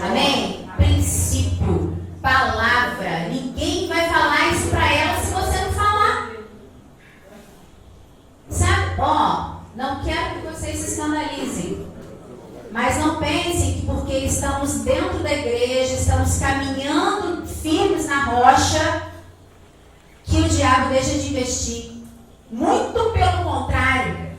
Amém? Princípio, palavra. Ninguém vai falar isso para ela se você não falar. Sabe? Não quero que vocês se escandalizem. Mas não pensem que porque estamos dentro da igreja, estamos caminhando firmes na rocha, que o diabo deixa de investir. Muito pelo contrário.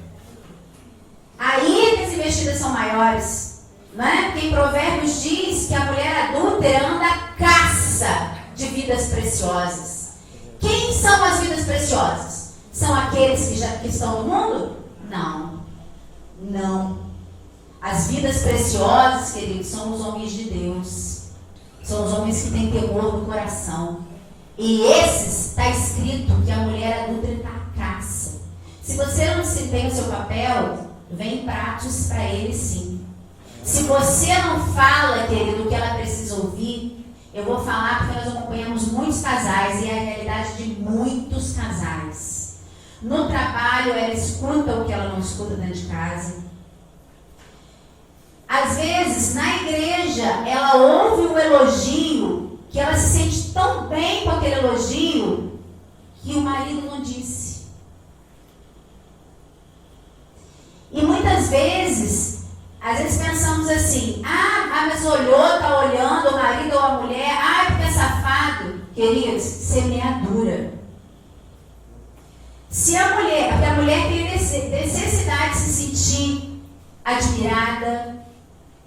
Aí que as investidas são maiores. Não é? Porque em Provérbios diz que a mulher adúltera anda à caça de vidas preciosas. Quem são as vidas preciosas? São aqueles que estão no mundo? Não. Não. As vidas preciosas, queridos, são os homens de Deus. São os homens que têm temor no coração. E esses, está escrito que a mulher adulta está à caça. Se você não se tem o seu papel, vem pratos para ele sim. Se você não fala, querido, o que ela precisa ouvir, eu vou falar porque nós acompanhamos muitos casais e é a realidade de muitos casais. No trabalho, ela escuta o que ela não escuta dentro de casa. Às vezes, na igreja, ela ouve um elogio que ela se sente tão bem com aquele elogio que o marido não disse. E muitas vezes, às vezes pensamos assim, mas olhou, tá olhando o marido ou a mulher, porque é safado. Queridos, semeadura. Se a mulher, porque a mulher tem necessidade de se sentir admirada,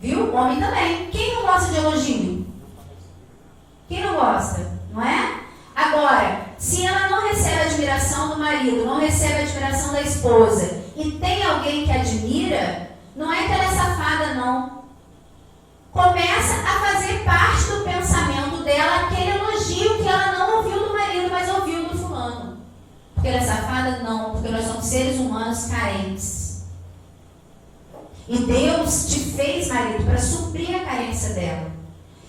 viu? O homem também. Quem não gosta de elogio? Quem não gosta? Não é? Agora, se ela não recebe a admiração do marido, não recebe a admiração da esposa, e tem alguém que admira, não é que ela é safada, não. Começa a fazer parte do pensamento dela aquele elogio que ela não ouviu do marido, mas ouviu do fulano. Porque ela é safada? Não, porque nós somos seres humanos carentes. E Deus te fez, marido, para suprir a carência dela.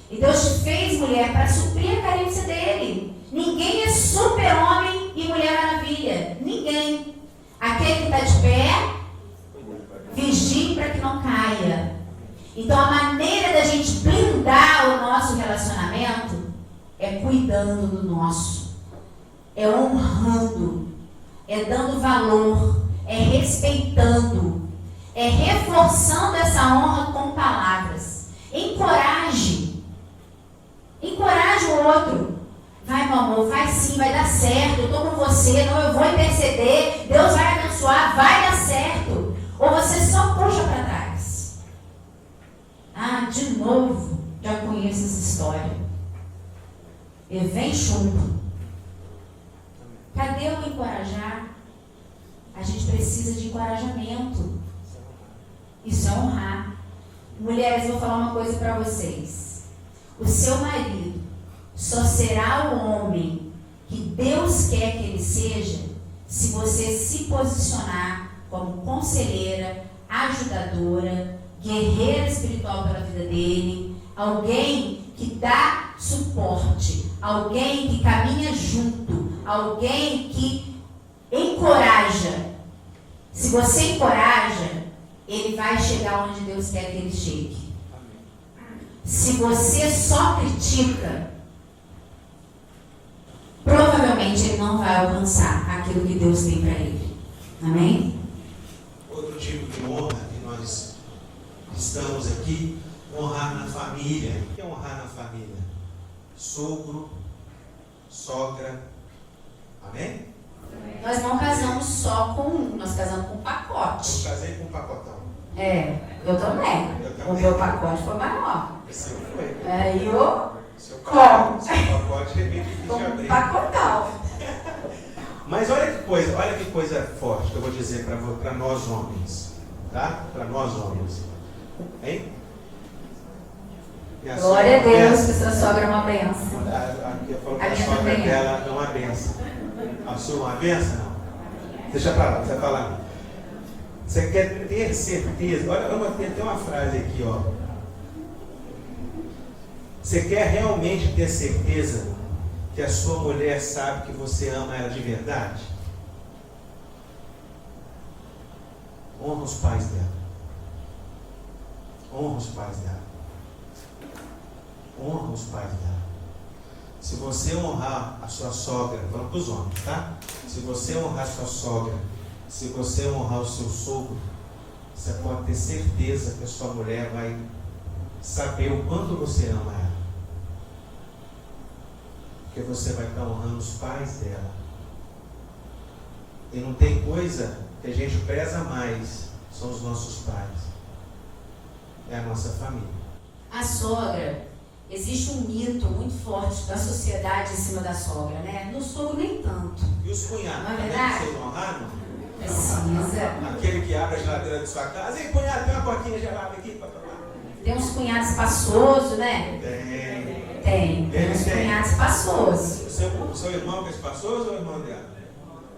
E Deus te fez, mulher, para suprir a carência dele. Ninguém é super-homem e mulher maravilha. Ninguém. Aquele que está de pé, vigie para que não caia. Então, a maneira da gente blindar o nosso relacionamento é cuidando do nosso. É honrando. É dando valor. É respeitando. É reforçando essa honra com palavras. Encoraje. Encoraje o outro. Vai, meu amor, vai sim, vai dar certo. Eu estou com você, não, eu vou interceder. Deus vai abençoar, vai dar certo. Ou você só puxa para trás. De novo, já conheço essa história. E vem chumbo. Cadê o encorajar? A gente precisa de encorajamento. Isso é honrar. Mulheres, vou falar uma coisa para vocês. O seu marido só será o homem que Deus quer que ele seja se você se posicionar como conselheira, ajudadora, guerreira espiritual pela vida dele, alguém que dá suporte, alguém que caminha junto, alguém que encoraja. Se você encoraja, ele vai chegar onde Deus quer que ele chegue. Se você só critica, provavelmente ele não vai alcançar aquilo que Deus tem para ele. Amém?
Outro tipo de honra que nós estamos aqui, honrar na família. O que é honrar na família? Sogro, sogra. Amém?
Nós não casamos só com um, nós casamos com um pacote.
Eu casei com um pacotão.
Eu também. O meu pacote foi maior.
O seu foi. Seu pacote é bem difícil de abrir.
Pacotão.
Mas olha que coisa forte que eu vou dizer para nós homens. Tá? Para nós homens. Hein?
Glória a Deus, que sua sogra é uma benção.
Eu falo que a sogra dela é uma benção. A sua é uma benção? Não. Deixa pra lá, você fala. Você quer ter certeza? Olha, tem uma frase aqui, ó. Você quer realmente ter certeza que a sua mulher sabe que você ama ela de verdade? Honra os pais dela. Honra os pais dela. Honra os pais dela. Se você honrar a sua sogra, vamos para os homens, tá? Se você honrar a sua sogra, se você honrar o seu sogro, você pode ter certeza que a sua mulher vai saber o quanto você ama ela. Porque você vai estar honrando os pais dela. E não tem coisa que a gente preza mais, são os nossos pais. É a nossa família.
A sogra, existe um mito muito forte da sociedade em cima da sogra, né? No sogro nem tanto.
E os cunhados?
Não é verdade?
Vocês honraram?
Precisa.
Aquele que abre a geladeira da sua casa e cunhado, tem uma coquinha gelada aqui para tomar.
Tem uns cunhados espaçosos, né? Tem uns cunhados espaçosos.
O seu irmão que é espaçoso ou o irmão dela?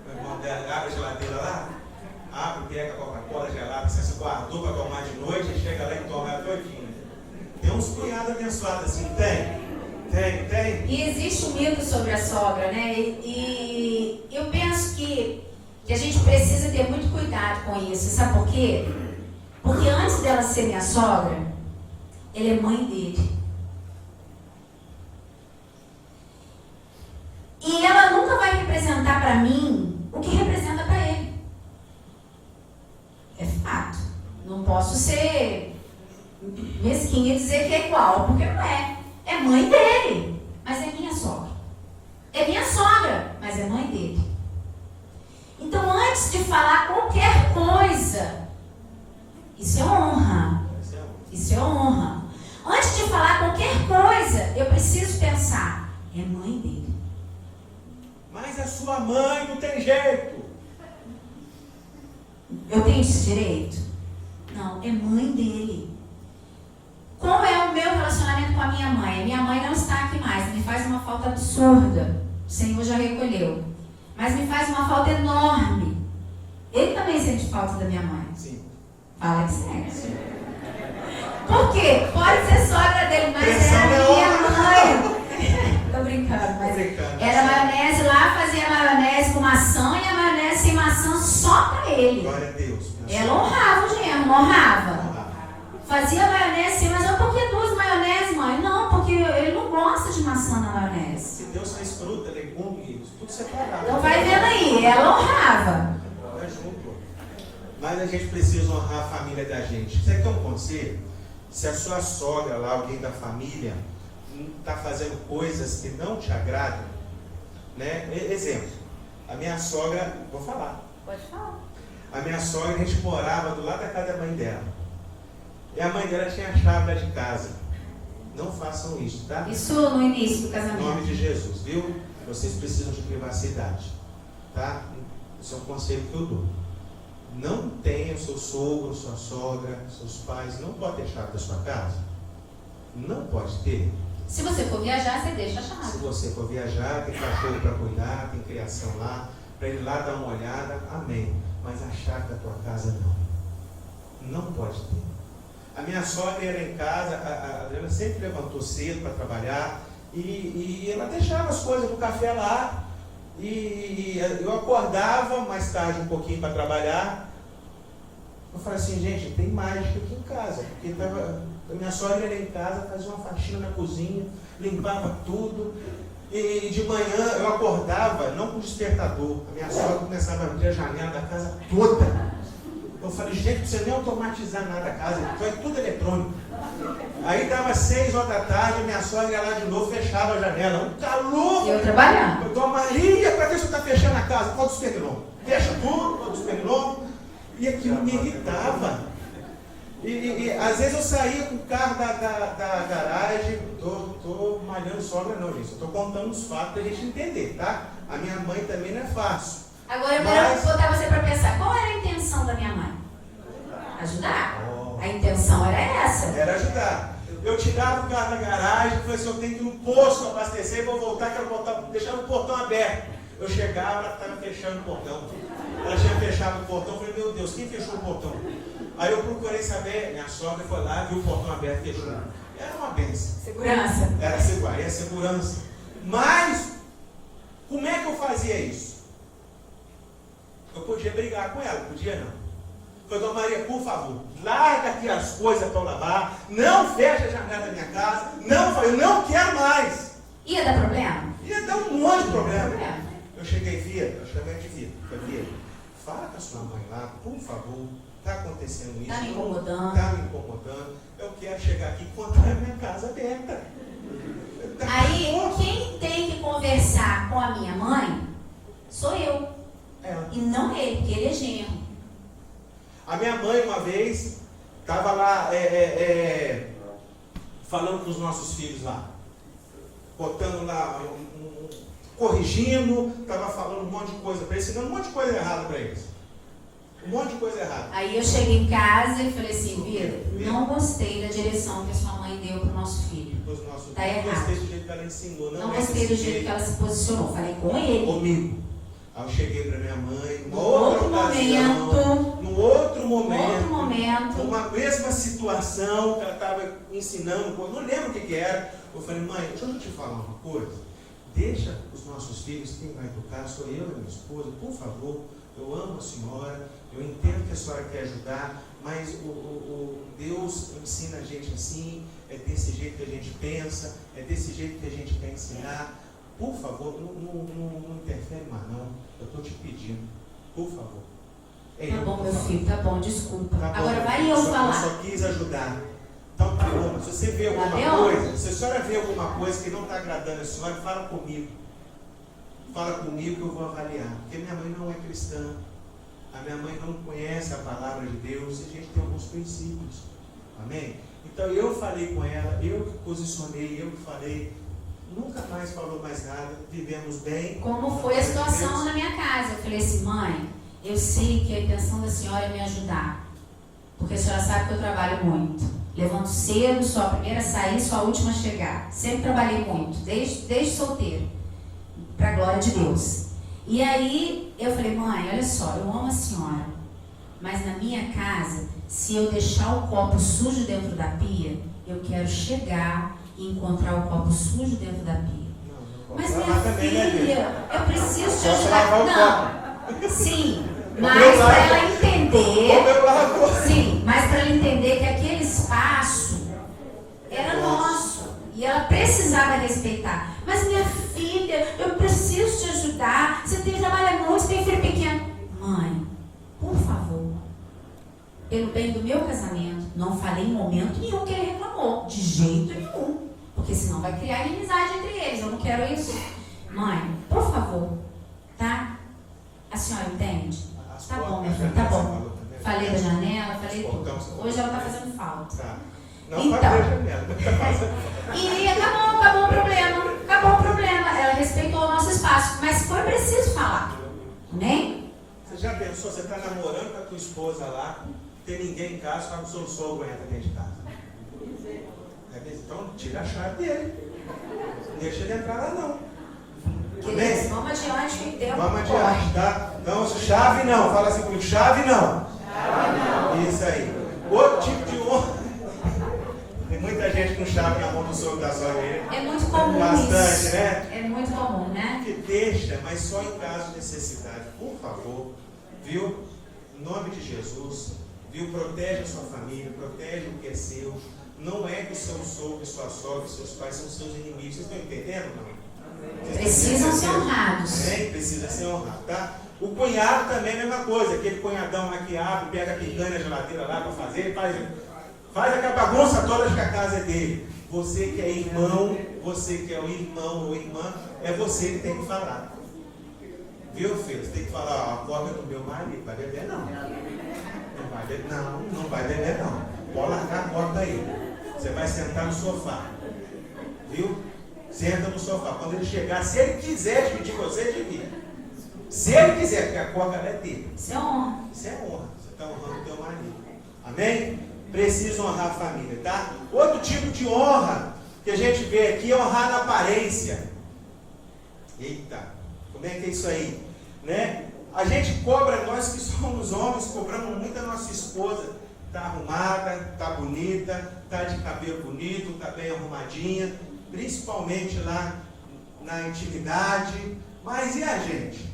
O irmão dela abre a geladeira lá, abre, pega a Coca-Cola gelada, você se guardou para tomar de noite e chega lá e toma ela todinha. Tem uns cunhados abençoados assim, tem.
E existe um mito sobre a sogra, né? E eu penso que a gente precisa ter muito cuidado com isso. Sabe por quê? Porque antes dela ser minha sogra, ela é mãe dele. E ela nunca vai representar para mim o que representa para ele. É fato. Não posso ser mesquinha e dizer que é igual, porque não é. É mãe dele, mas é minha sogra. É minha sogra, mas é mãe dele. Então, antes de falar qualquer coisa, isso é honra. Isso é honra. Antes de falar qualquer coisa, eu preciso pensar, é mãe dele.
Mas a sua mãe não tem jeito.
Eu tenho esse direito? Não, é mãe dele. Como é o meu relacionamento com a minha mãe? A minha mãe não está aqui mais, me faz uma falta absurda. O Senhor já recolheu. Mas me faz uma falta enorme. Ele também sente falta da minha mãe.
Sim.
Fala que sente. Por quê? Pode ser sogra dele, mas era minha mãe. Tô brincando, mas era maionese lá, fazia maionese com maçã e a maionese sem maçã só pra ele.
Glória a Deus.
Ela honrava o genro, não honrava. Fazia maionese sim, mas por que duas maioneses, mãe? Não, porque ele não gosta de maçã na maionese.
Se Deus fez fruta, legume, tudo separado.
Então vai vendo aí, ela honrava.
É junto. Mas a gente precisa honrar a família da gente. Você quer um conselho? Se a sua sogra lá, alguém da família, está fazendo coisas que não te agradam, né? Exemplo, a minha sogra, vou falar.
Pode falar.
A minha sogra, a gente morava do lado da casa da mãe dela. E a mãe dela tinha a chave lá de casa. Não façam isso, tá?
Isso no início do casamento.
Em nome de Jesus, viu? Vocês precisam de privacidade, tá? Esse é um conselho que eu dou. Não tenha o seu sogro, sua sogra, seus pais, não pode ter a chave da sua casa. Não pode ter.
Se você for viajar, você deixa a chave.
Se você for viajar, tem cachorro para cuidar, tem criação lá, para ir lá dar uma olhada, amém. Mas a chave da tua casa não. Não pode ter. A minha sogra era em casa, a Adriana sempre levantou cedo para trabalhar e ela deixava as coisas no café lá e eu acordava mais tarde um pouquinho para trabalhar. Eu falei assim, gente, tem mágica aqui em casa, porque a minha sogra era em casa, fazia uma faxina na cozinha, limpava tudo e de manhã eu acordava, não com despertador, a minha sogra começava a abrir a janela da casa toda. Eu falei, gente, não precisa nem automatizar nada a casa, foi tudo eletrônico. Aí dava 6 horas da tarde, minha sogra ia lá de novo, fechava a janela. Um calor!
Eu trabalhando.
Eu tô, Maria, para que você está fechando a casa? Qual dos pernilongos? Fecha tudo, qual dos pernilongos? E aquilo me irritava. E às vezes eu saía com o carro da garagem, tô malhando sogra não, gente. Eu tô contando os fatos para a gente entender, tá? A minha mãe também não é fácil.
Agora eu quero botar você para pensar, qual era a intenção da minha mãe? Ajudar? A intenção era essa?
Era ajudar. Eu tirava o carro da garagem, falei assim, eu tenho que ir no posto abastecer e vou voltar, quero voltar, deixar o portão aberto. Eu chegava, ela estava fechando o portão. Ela tinha fechado o portão, eu falei, meu Deus, quem fechou o portão? Aí eu procurei saber, minha sogra foi lá, viu o portão aberto e fechou. Era uma bênção.
Segurança.
Era segurança. Mas, como é que eu fazia isso? Eu podia brigar com ela, podia não. Falei, dona Maria, por favor, larga aqui as coisas para eu lavar, não fecha a janela da minha casa, eu não quero mais.
Ia dar problema?
Ia dar um monte de problema. Eu cheguei, eu chamei de Fia, fala com a sua mãe lá, por favor, está acontecendo isso.
Está me incomodando.
Está me incomodando, eu quero chegar aqui e encontrar a minha casa aberta.
Aí, quem tem que conversar com a minha mãe, sou eu. E não ele, porque ele é genro.
A minha mãe, uma vez, estava lá falando com os nossos filhos lá. Botando lá, corrigindo, estava falando um monte de coisa para eles, ensinando um monte de coisa errada para eles. um monte de coisa errada.
Aí eu cheguei em casa e falei assim, Vira, não gostei da direção que a sua mãe deu pro nosso filho. Tá errado.
Não gostei do jeito que ela ensinou.
Não gostei do jeito que ela se posicionou. Falei com ele.
Comigo. Aí eu cheguei para minha mãe, num
outro momento,
numa mesma situação que ela estava ensinando, eu não lembro o que era. Eu falei, mãe, deixa eu te falar uma coisa. Deixa os nossos filhos, quem vai educar sou eu e minha esposa, por favor. Eu amo a senhora, eu entendo que a senhora quer ajudar, mas o Deus ensina a gente assim, é desse jeito que a gente pensa, é desse jeito que a gente quer ensinar. Por favor, não interfere mais não. Eu estou te pedindo, por favor.
Tá bom, meu filho, tá bom, desculpa.
Tá bom,
agora vai eu falar.
Eu só quis ajudar. Então tá bom, se você vê alguma coisa, se a senhora vê alguma coisa que não está agradando a senhora, fala comigo. Fala comigo que eu vou avaliar. Porque minha mãe não é cristã. A minha mãe não conhece a palavra de Deus e a gente tem alguns princípios. Amém? Então eu falei com ela, eu que posicionei, eu que falei. Nunca mais falou mais nada, vivemos bem.
Como foi a situação na minha casa? Eu falei assim, mãe, eu sei que a intenção da senhora é me ajudar. Porque a senhora sabe que eu trabalho muito. Levanto cedo, sou a primeira a sair, sou a última a chegar. Sempre trabalhei muito, desde solteiro. Para a glória de Deus. E aí eu falei, mãe, olha só, eu amo a senhora, mas na minha casa, se eu deixar o copo sujo dentro da pia, eu quero chegar e encontrar o copo sujo dentro da pia. Mas minha filha, eu preciso te ajudar. Não, sim, mas para ela entender, sim, mas para ela entender que aquele espaço era nosso e ela precisava respeitar. Mas minha filha, eu preciso te ajudar. Você tem que trabalhar muito, você tem filho pequeno. Mãe, por favor, pelo bem do meu casamento, não falei em momento nenhum que ele reclamou, de jeito nenhum, porque senão vai criar inimizade entre eles. Eu não quero isso. Mãe, por favor, tá? A senhora entende? Tá bom, minha filha, tá bom. Falei da janela, falei tudo. Hoje ela tá fazendo falta.
Não
então, e acabou o problema. Ela respeitou o nosso espaço, mas foi preciso falar. Amém?
Você já pensou, você está namorando com a tua esposa lá, tem ninguém em casa, só que o seu sogro entra dentro de casa. Então tira a chave dele. Não deixa ele entrar lá não.
Queridos, vamos adiante que o tempo
Vamos adiante, tá? Então, chave não. Fala assim comigo, chave não. Chave não. Isso aí. Outro tipo de honra. Tem muita gente com chave na mão do sogro da sogra.
É muito comum
bastante,
isso.
Né?
É muito comum, né?
Que deixa, mas só em caso de necessidade. Por favor, viu? Em nome de Jesus, viu? Protege a sua família, protege o que é seu. Não é que o seu sogro, que sua sogra, seus pais são seus inimigos. Vocês estão entendendo, não?
Precisam ser honrados.
Precisa ser honrado, tá? O cunhado também é a mesma coisa. Aquele cunhadão lá que abre, pega a picanha na geladeira lá para fazer, faz aquela bagunça toda que a casa é dele. Você que é irmão, você que é o irmão ou irmã, é você que tem que falar. Viu, filho? Você tem que falar, ó, a porta do meu marido, vai beber não. Não vai beber não, não vai beber não. Pode largar a porta aí. Você vai sentar no sofá. Viu? Senta no sofá. Quando ele chegar, se ele quiser dividir você, divide. Se ele quiser, porque a coca é dele.
Isso é honra.
Isso é honra. Você está honrando o teu marido. Amém? Precisa honrar a família, tá? Outro tipo de honra que a gente vê aqui é honrar na aparência. Eita, como é que é isso aí? Né? A gente cobra, nós que somos homens, cobramos muito a nossa esposa. Está arrumada, está bonita, está de cabelo bonito, está bem arrumadinha. Principalmente lá na intimidade. Mas e a gente?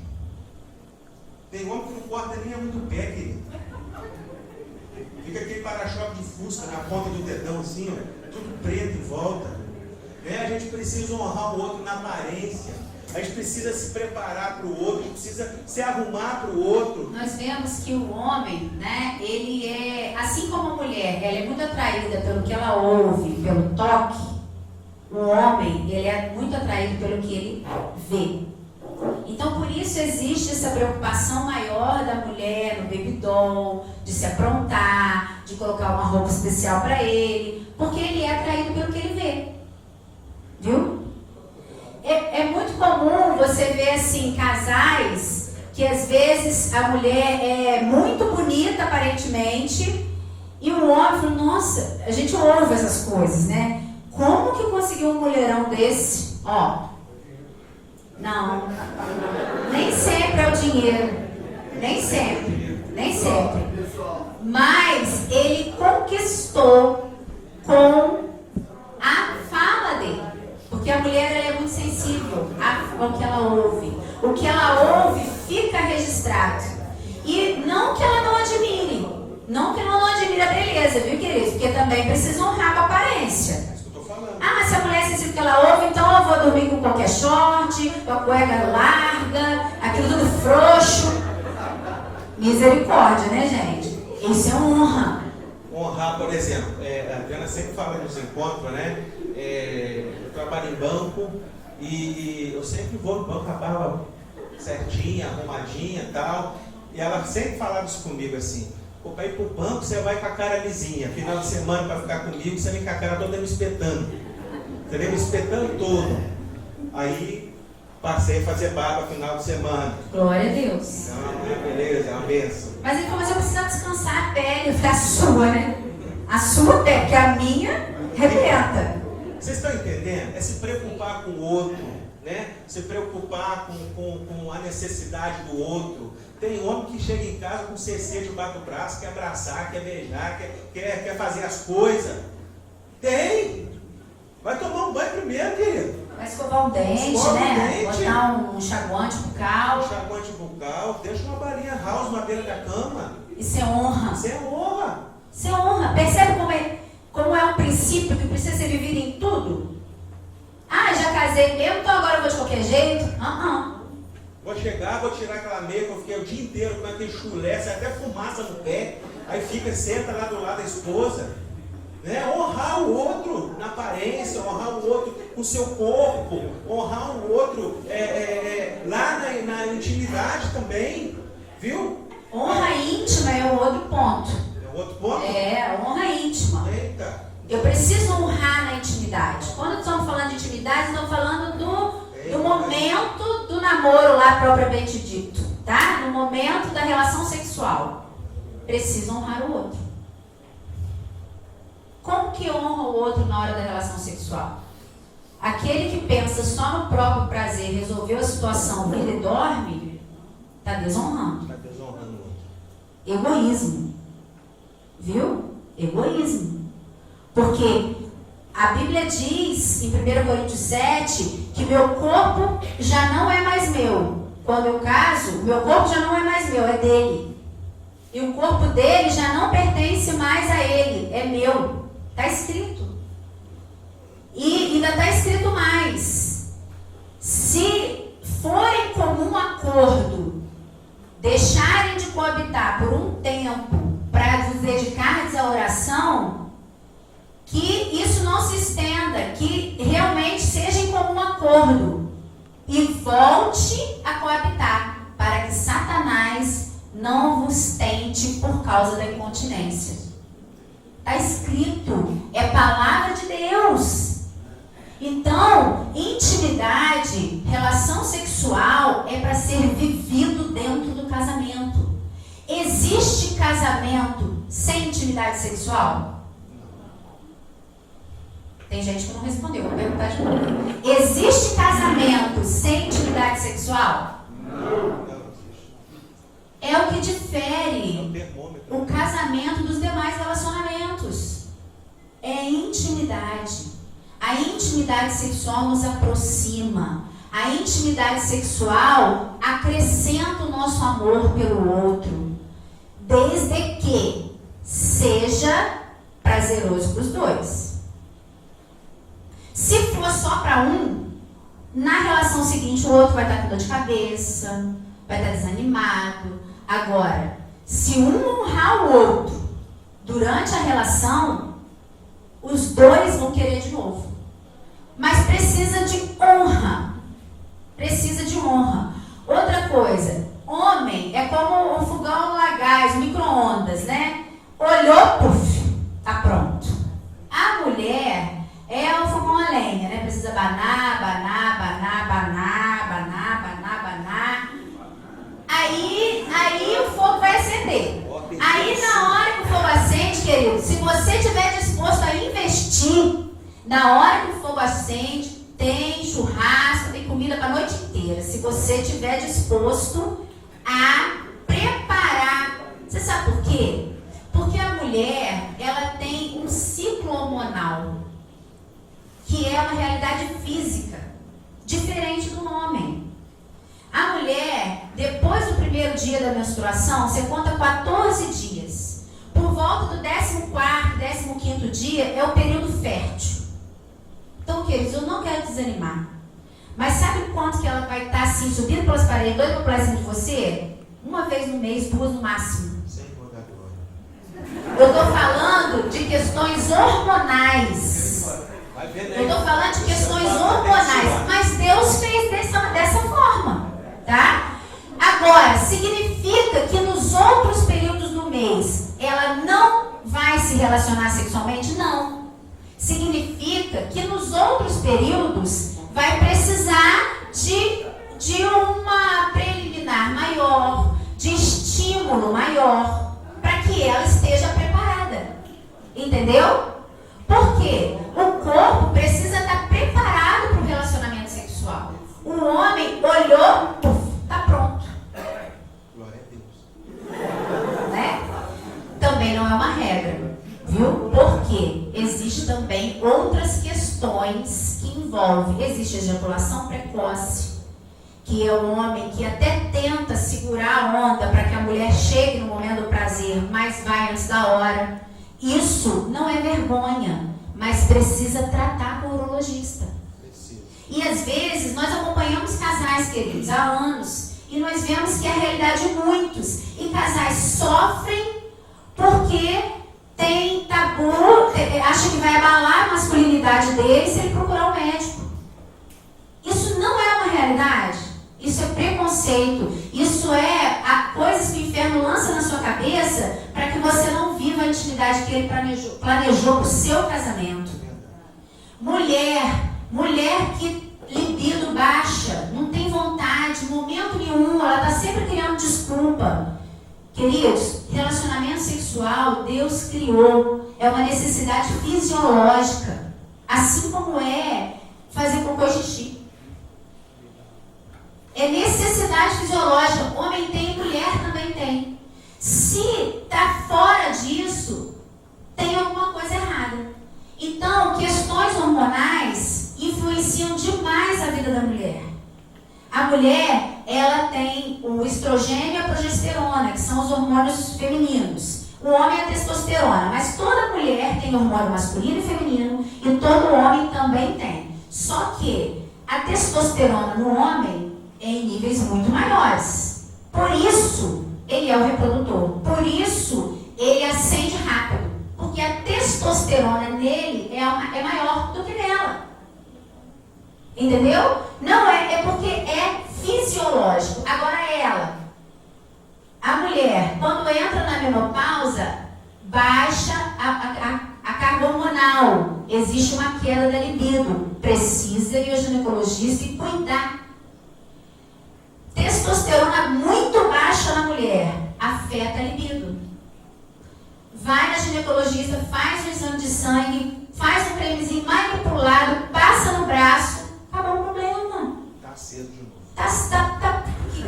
Tem homem que não corta nem muito pé, querido. Fica aquele para-choque de fusca na ponta do dedão assim, ó, tudo preto em volta. Né? A gente precisa honrar o outro na aparência. A gente precisa se preparar para o outro, a gente precisa se arrumar para o outro.
Nós vemos que o homem, né, ele é, assim como a mulher, ela é muito atraída pelo que ela ouve, pelo toque. O homem, ele é muito atraído pelo que ele vê. Então, por isso existe essa preocupação maior da mulher no baby doll, de se aprontar, de colocar uma roupa especial para ele, porque ele é atraído pelo que ele vê. Viu? É muito comum você ver, assim, casais que às vezes a mulher é muito bonita, bonita aparentemente, e o homem falou, nossa, a gente ouve essas coisas, né? Como que conseguiu um mulherão desse? Ó, não, nem sempre é o dinheiro, nem sempre. Mas ele conquistou com a fala dele. Porque a mulher ela é muito sensível ao que ela ouve. O que ela ouve fica registrado. E não que ela não admire. Não que ela não admire a beleza, viu, queridos? Porque também precisa honrar a aparência. Ah, mas se a mulher é sensível que ela ouve, então eu vou dormir com qualquer short, com a cueca larga, aquilo tudo frouxo. Misericórdia, né, gente? Isso é honra.
Honrar, por exemplo, a Adriana sempre fala nos encontros, né? Eu trabalho em banco e eu sempre vou no banco com a barba certinha, arrumadinha e tal. E ela sempre falava isso comigo assim: pô, para ir pro banco você vai com a cara lisinha, final de semana para ficar comigo você vem com a cara toda me espetando, entendeu? Me espetando todo. Aí passei a fazer barba final de semana.
Glória a Deus.
Então, beleza, é uma benção.
Mas ele falou, mas eu preciso descansar a pele. Eu falei, a sua, né? A sua pele, que a minha rebenta.
Vocês estão entendendo? É se preocupar com o outro, né? Se preocupar com a necessidade do outro. Tem homem que chega em casa com CC debaixo do braço, quer abraçar, quer beijar, quer fazer as coisas. Tem! Vai tomar um banho primeiro, querido.
Vai escovar um dente, né? Botar um enxaguante bucal.
Enxaguante bucal, deixa uma balinha house na beira da cama.
Isso é honra.
Isso é honra.
Isso é honra. Percebe como é um princípio que precisa ser vivido em tudo? Ah, já casei mesmo, então agora eu vou de qualquer jeito?
Vou chegar, vou tirar aquela meia que eu fiquei o dia inteiro com aquele chulé, sai até fumaça no pé, aí senta lá do lado da esposa. Né? Honrar o outro na aparência, honrar o outro com o seu corpo, honrar o outro lá na intimidade também, viu?
Honra íntima é o outro ponto.
É o outro ponto?
É, honra íntima.
Eita.
Eu preciso honrar na intimidade. Quando estamos falando de intimidade, estamos falando do momento do namoro lá propriamente dito, tá? No momento da relação sexual. Preciso honrar o outro. Como que honra o outro na hora da relação sexual? Aquele que pensa só no próprio prazer, resolveu a situação, ele dorme, está desonrando.
Está desonrando o outro.
Egoísmo. Viu? Egoísmo. Porque a Bíblia diz, em 1 Coríntios 7, que meu corpo já não é mais meu. Quando eu caso, meu corpo já não é mais meu, é dele. E o corpo dele já não pertence mais a ele, é meu. Está escrito. E ainda está escrito mais. Se forem comum acordo, deixarem de coabitar por um tempo para vos dedicar à oração, que isso não se estenda, que realmente seja em comum acordo e volte a coabitar, para que Satanás não vos tente por causa da incontinência. Está escrito, é palavra de Deus. Então, intimidade, relação sexual é para ser vivido dentro do casamento. Existe casamento sem intimidade sexual? Tem gente que não respondeu, vou perguntar de novo. Existe casamento sem intimidade sexual?
Não.
É o que difere o casamento dos demais relacionamentos. É intimidade. A intimidade sexual nos aproxima. A intimidade sexual acrescenta o nosso amor pelo outro, desde que seja prazeroso para os dois. Se for só para um, na relação seguinte o outro vai estar com dor de cabeça, vai estar desanimado. Agora, se um honrar o outro durante a relação, os dois vão querer de novo. Mas precisa de honra. Precisa de honra. Outra coisa, homem é como um fogão a gás, micro-ondas, né? Olhou, puf, tá pronto. A mulher é o fogão a lenha, né? Precisa banar. Aí o fogo vai acender. Na hora que o fogo acende, tem churrasco, tem comida para a noite inteira. Se você estiver disposto a preparar. Você sabe por quê? Porque a mulher, ela tem um ciclo hormonal, que é uma realidade física, diferente do homem. A mulher, depois do primeiro dia da menstruação, você conta 14 dias. Por volta do 14º, 15º dia, é o período fértil. Então, queridos, eu não quero desanimar. Mas sabe quanto que ela vai estar assim, subindo pelas paredes, doida para pular em cima de você? Uma vez no mês, 2 no máximo. Eu estou falando de questões hormonais. Eu estou falando de questões hormonais. Mas Deus fez dessa forma, tá? Agora, significa que nos outros períodos do mês ela não vai se relacionar sexualmente? Não. Significa que nos outros períodos vai precisar de uma preliminar maior, de estímulo maior, para que ela esteja preparada. Entendeu? Por quê? O corpo precisa estar preparado para o relacionamento sexual. O homem olhou, está pronto.
Glória a Deus.
Né? Também não é uma regra, viu? Porque existe também outras questões que envolvem. Existe ejaculação precoce, que é um homem que até tenta segurar a onda para que a mulher chegue no momento do prazer, mas vai antes da hora. Isso não é vergonha, mas precisa tratar com o urologista. E às vezes nós acompanhamos casais, queridos, há anos, e nós vemos que é a realidade de muitos. E casais sofrem porque tem tabu, acha que vai abalar a masculinidade dele se ele procurar um médico. Isso não é uma realidade. Isso é preconceito. Isso é coisas que o inferno lança na sua cabeça para que você não viva a intimidade que ele planejou para o seu casamento. Mulher que libido baixa, não tem vontade, em momento nenhum, ela está sempre criando desculpa. Queridos, relacionamento sexual, Deus criou, é uma necessidade fisiológica, assim como é fazer cocô e xixi. É necessidade fisiológica, homem tem, mulher também tem. Se está fora disso, tem alguma coisa errada. Então, questões hormonais influenciam demais a vida da mulher. A mulher, ela tem o estrogênio e a progesterona, que são os hormônios femininos. O homem é a testosterona, mas toda mulher tem hormônio masculino e feminino, e todo homem também tem. Só que a testosterona no homem é em níveis muito maiores. Por isso, ele é o reprodutor. Por isso, ele acende rápido. Porque a testosterona nele é maior do que nela. Entendeu? Não é porque é fisiológico. Agora a mulher, quando entra na menopausa, baixa a carga hormonal. Existe uma queda da libido. Precisa ir ao ginecologista e cuidar. Testosterona muito baixa na mulher afeta a libido. Vai na ginecologista, faz o exame de sangue, faz um cremezinho manipulado, passa no braço, acabou o problema.
Tá cedo de novo.
Tá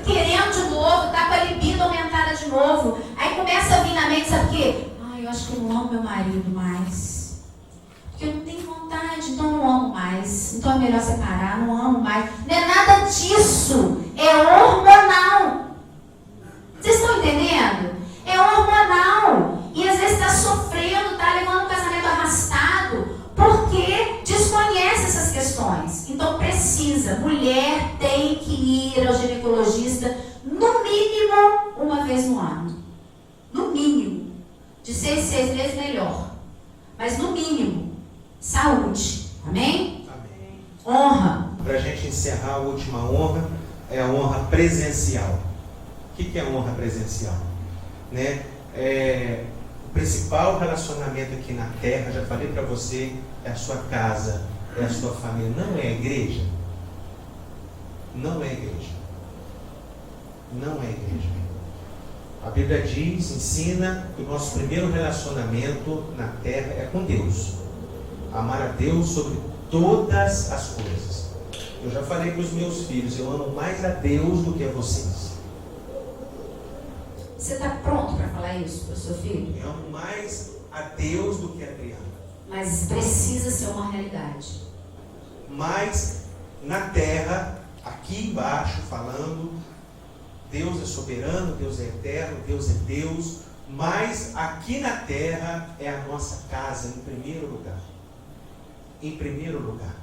querendo de novo, tá com a libido aumentada de novo. Aí começa a vir na mente, sabe o quê? Eu acho que eu não amo meu marido mais. Porque eu não tenho vontade, então eu não amo mais. Então é melhor separar, não amo mais. Não é nada disso. É hormonal. Vocês estão entendendo? É hormonal. E às vezes está sofrendo, está levando o casamento arrastado, porque desconhece essas questões. Então precisa. Mulher tem que ir ao ginecologista no mínimo uma vez no ano. No mínimo. De 6 em 6 meses melhor. Mas no mínimo. Saúde. Amém?
Amém.
Honra.
Para a gente encerrar, a última honra é a honra presencial. O que é honra presencial? Né? O principal relacionamento aqui na terra, já falei para você, é a sua casa, é a sua família. Não é a igreja. Não é a igreja. Não é a igreja. A Bíblia diz, ensina que o nosso primeiro relacionamento na terra é com Deus. Amar a Deus sobre todas as coisas. Eu já falei para os meus filhos, eu amo mais a Deus do que a vocês.
Você está pronto para falar isso para o seu filho?
Eu amo mais a Deus do que a Adriana.
Mas precisa ser uma realidade.
Mas na terra, aqui embaixo, falando, Deus é soberano, Deus é eterno, Deus é Deus. Mas aqui na terra é a nossa casa em primeiro lugar. Em primeiro lugar.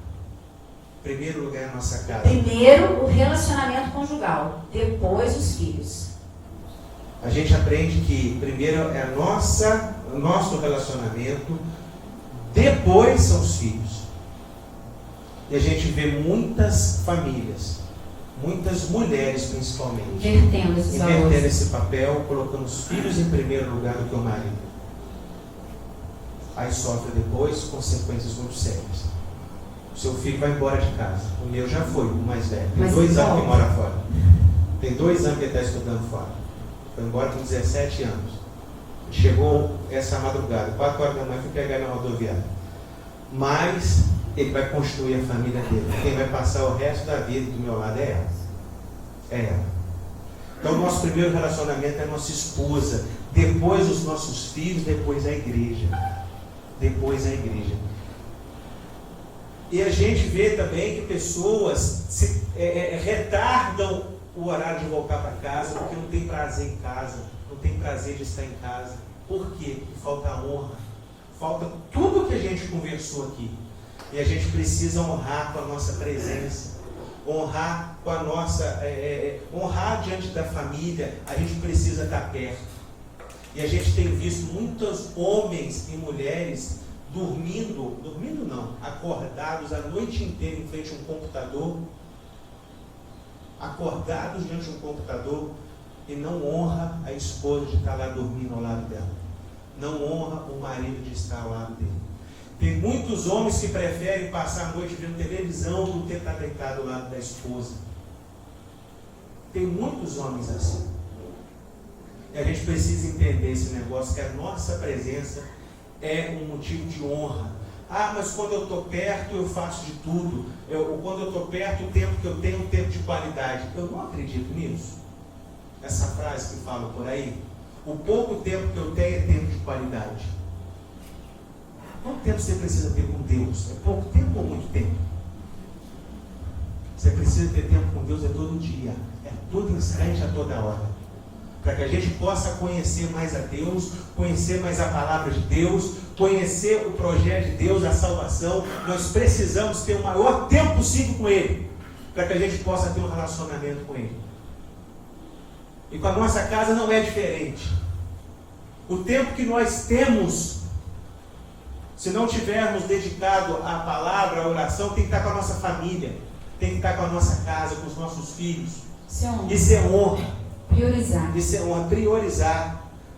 Em primeiro lugar é a nossa casa.
Primeiro o relacionamento conjugal, depois os filhos.
A gente aprende que primeiro é o nosso relacionamento, depois são os filhos. E a gente vê muitas famílias, muitas mulheres principalmente, invertendo esse papel, colocando os filhos em primeiro lugar do que o marido. Aí sofre depois consequências muito sérias. O seu filho vai embora de casa. O meu já foi, o mais velho. Tem 2 anos que mora fora. Tem 2 anos que ele está estudando fora. Foi embora com 17 anos. Chegou essa madrugada, 4 horas da manhã, fui pegar na rodoviária. Mas ele vai construir a família dele. Quem vai passar o resto da vida do meu lado é ela. É ela. Então, o nosso primeiro relacionamento é a nossa esposa. Depois os nossos filhos, depois a igreja. Depois a igreja. E a gente vê também que pessoas retardam o horário de voltar para casa porque não tem prazer em casa, não tem prazer de estar em casa. Por quê? Porque falta honra, falta tudo que a gente conversou aqui. E a gente precisa honrar com a nossa presença, honrar com a nossa, honrar diante da família. A gente precisa estar perto. E a gente tem visto muitos homens e mulheres dormindo não, acordados a noite inteira em frente a um computador, acordados diante de um computador, e não honra a esposa de estar lá dormindo ao lado dela, não honra o marido de estar ao lado dele. Tem muitos homens que preferem passar a noite vendo televisão do que estar deitado ao lado da esposa. Tem muitos homens assim. E a gente precisa entender esse negócio, que a nossa presença é um motivo de honra. Ah, mas quando eu estou perto eu faço de tudo. Quando eu estou perto, o tempo que eu tenho é um tempo de qualidade. Eu não acredito nisso. Essa frase que fala por aí. O pouco tempo que eu tenho é tempo de qualidade. Quanto tempo você precisa ter com Deus? É pouco tempo ou muito tempo? Você precisa ter tempo com Deus todo dia. É todo instante, a toda hora. Para que a gente possa conhecer mais a Deus, conhecer mais a palavra de Deus, conhecer o projeto de Deus, a salvação. Nós precisamos ter o maior tempo possível com Ele, para que a gente possa ter um relacionamento com Ele. E com a nossa casa não é diferente. O tempo que nós temos, se não tivermos dedicado à palavra, à oração, tem que estar com a nossa família, tem que estar com a nossa casa, com os nossos filhos. Isso é honra.
Priorizar.
Isso é honra,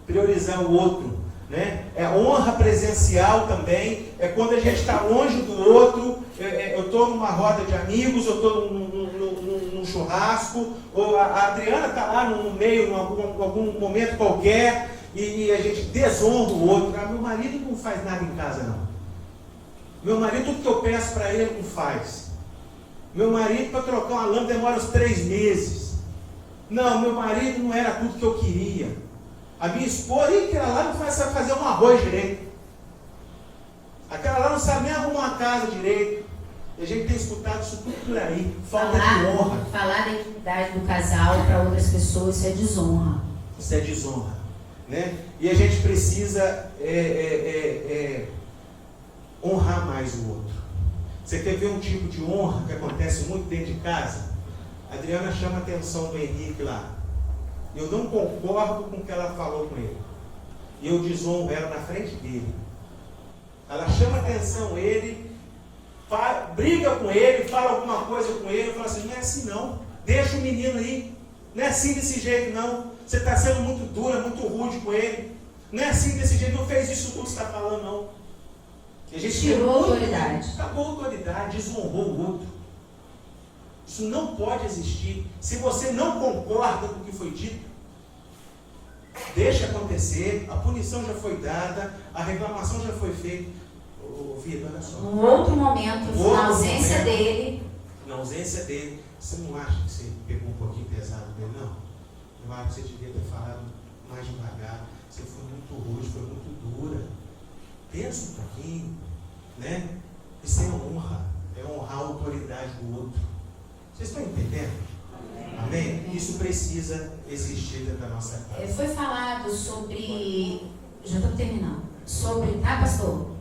priorizar o outro, né? É honra presencial também, é quando a gente está longe do outro. Eu estou numa roda de amigos, eu estou num churrasco, ou a Adriana está lá no meio, em algum momento qualquer, e a gente desonra o outro. Ah, meu marido não faz nada em casa, não. Meu marido, tudo que eu peço para ele, não faz. Meu marido, para trocar uma lâmpada, demora uns 3 meses. Não, meu marido não era tudo que eu queria. A minha esposa, aquela lá não sabe fazer um arroz direito. Aquela lá não sabe nem arrumar uma casa direito. E a gente tem escutado isso tudo por aí. Falta de honra.
Falar da intimidade do casal para outras pessoas, isso é desonra.
Isso é desonra, né? E a gente precisa honrar mais o outro. Você quer ver um tipo de honra que acontece muito dentro de casa? A Adriana chama a atenção do Henrique lá. Eu não concordo com o que ela falou com ele. E eu desonro ela na frente dele. Ela chama a atenção ele, briga com ele, fala alguma coisa com ele, fala assim, não é assim não. Deixa o menino aí. Não é assim desse jeito não. Você está sendo muito dura, muito rude com ele. Não é assim desse jeito, não fez isso tudo que você está falando não. E a gente
tirou a autoridade.
Acabou a autoridade, desonrou o outro. Isso não pode existir. Se você não concorda com o que foi dito, deixa acontecer, a punição já foi dada, a reclamação já foi feita. Vitor, olha só.
Num outro momento, na ausência dele.
Na ausência dele, você não acha que você pegou um pouquinho pesado dele, não? Eu acho que você devia ter falado mais devagar. Você foi muito rude, foi muito dura. Pensa um pouquinho, né? Isso é honra. É honrar a autoridade do outro. Vocês estão entendendo? Amém? Isso precisa existir dentro da nossa casa.
Foi falado sobre... Já estou terminando. Sobre... Ah, pastor?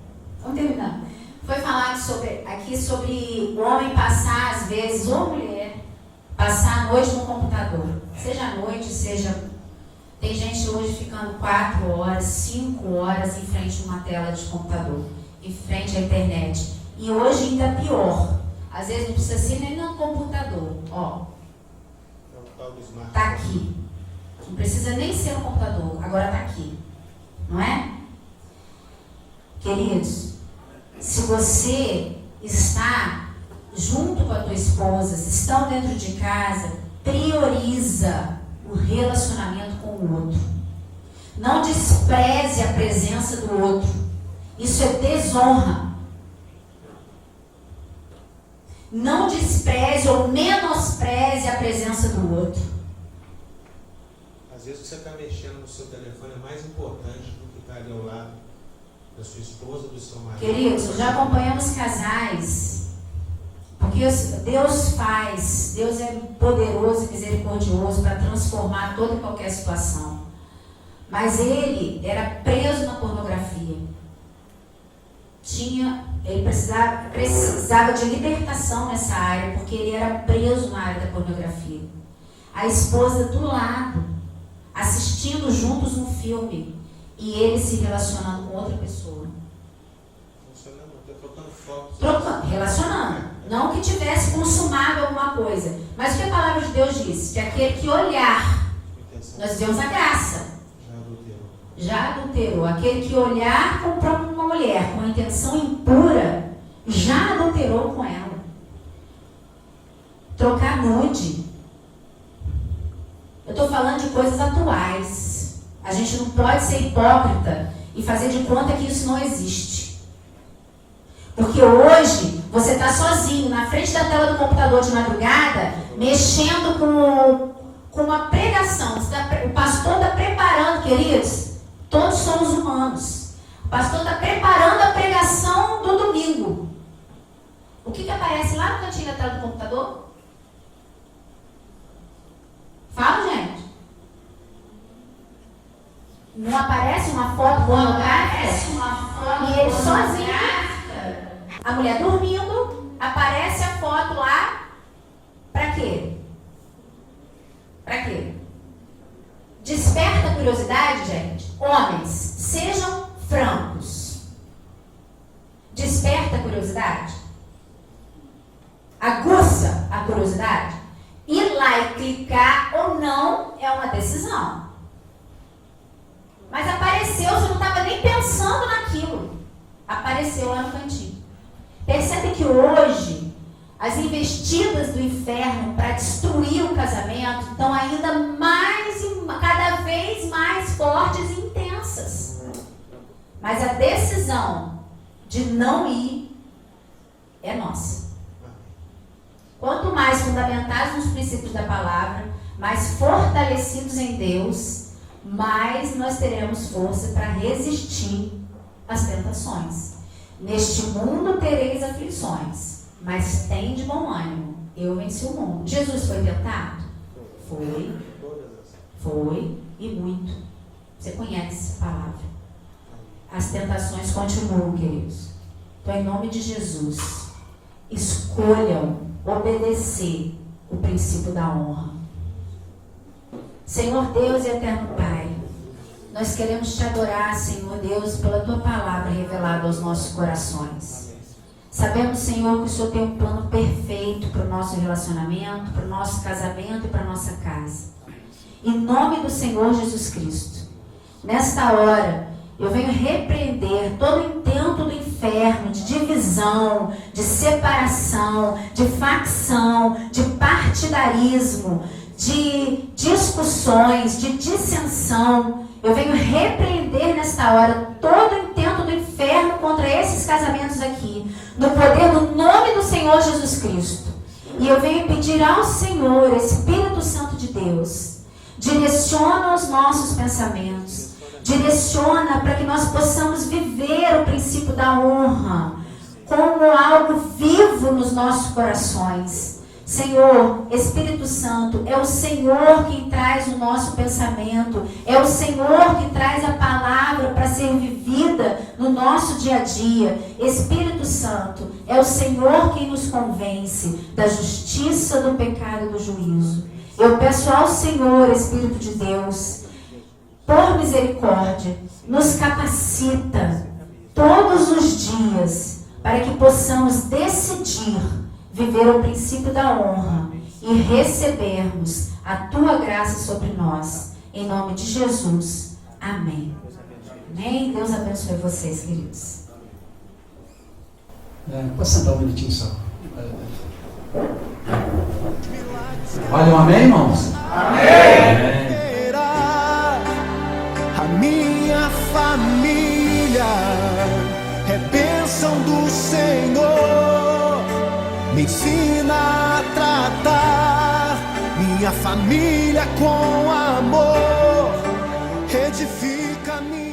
Vamos terminar. Foi falado aqui sobre o homem passar, às vezes, ou mulher, passar a noite no computador. Seja à noite, seja... Tem gente hoje ficando 4 horas, 5 horas em frente a uma tela de computador, em frente à internet. E hoje ainda pior. Às vezes não precisa ser nem no computador. Ó, tá aqui. Não precisa nem ser no computador, agora tá aqui. Não é? Queridos, se você está junto com a tua esposa, se estão dentro de casa, prioriza o relacionamento com o outro. Não despreze a presença do outro. Isso é desonra. Não despreze ou menospreze a presença do outro.
Às vezes você está mexendo no seu telefone é mais importante do que estar ali ao lado da sua esposa, do seu marido.
Queridos, já acompanhamos casais. Porque Deus é poderoso e misericordioso para transformar toda e qualquer situação. Mas ele era preso na pornografia. Ele precisava de libertação nessa área, porque ele era preso na área da pornografia. A esposa do lado, assistindo juntos um filme, e ele se relacionando com outra pessoa. Relacionando. Não que tivesse consumado alguma coisa. Mas o que a palavra de Deus diz? Que aquele que olhar, nós vemos a graça. Já adulterou. Aquele que olhar para uma mulher com intenção impura, já adulterou com ela. Trocar nude. Eu estou falando de coisas atuais. A gente não pode ser hipócrita e fazer de conta que isso não existe. Porque hoje você está sozinho na frente da tela do computador de madrugada, mexendo com uma pregação. O pastor está preparando, queridos, todos somos humanos. O pastor está preparando a pregação do domingo. O que aparece lá no cantinho da tela do computador? Fala, gente. Não aparece uma foto pornográfica? E ele sozinho. A mulher dormindo, aparece a foto lá. Pra quê? Pra quê? Desperta a curiosidade, gente. Homens, sejam francos. Desperta a curiosidade? Aguça a curiosidade? Ir lá e clicar ou não é uma decisão. Mas apareceu, você não estava nem pensando naquilo. Apareceu lá no cantinho. Percebe que hoje as investidas do inferno para destruir o casamento estão ainda mais, cada vez mais fortes e intensas. Mas a decisão de não ir é nossa. Quanto mais fundamentados nos princípios da palavra, mais fortalecidos em Deus, mais nós teremos força para resistir às tentações. Neste mundo tereis aflições, mas tem de bom ânimo. Eu venci o mundo. Jesus foi tentado? Foi e muito. Você conhece a palavra. As tentações continuam, queridos. Então, em nome de Jesus, escolham obedecer o princípio da honra. Senhor Deus e eterno Pai, nós queremos te adorar, Senhor Deus, pela tua palavra revelada aos nossos corações. Sabemos, Senhor, que o Senhor tem um plano perfeito para o nosso relacionamento, para o nosso casamento e para a nossa casa. Em nome do Senhor Jesus Cristo, nesta hora, eu venho repreender todo o intento do inferno de divisão, de separação, de facção, de partidarismo, de discussões, de dissensão. Eu venho repreender nesta hora todo o intento do inferno contra esses casamentos aqui, no poder do nome do Senhor Jesus Cristo. E eu venho pedir ao Senhor, Espírito Santo de Deus, direciona os nossos pensamentos, direciona para que nós possamos viver o princípio da honra como algo vivo nos nossos corações. Senhor, Espírito Santo, é o Senhor quem traz o nosso pensamento, é o Senhor que traz a palavra para ser vivida no nosso dia a dia. Espírito Santo, é o Senhor quem nos convence da justiça, do pecado e do juízo. Eu peço ao Senhor, Espírito de Deus, por misericórdia, nos capacita todos os dias para que possamos decidir viver o princípio da honra e recebermos a Tua graça sobre nós. Em nome de Jesus. Amém. Amém. Deus abençoe vocês, queridos.
Posso sentar um minutinho só? Olha um amém, irmãos?
Amém. A minha família é bênção do Senhor. Me ensina a tratar minha família com amor. Edifica minha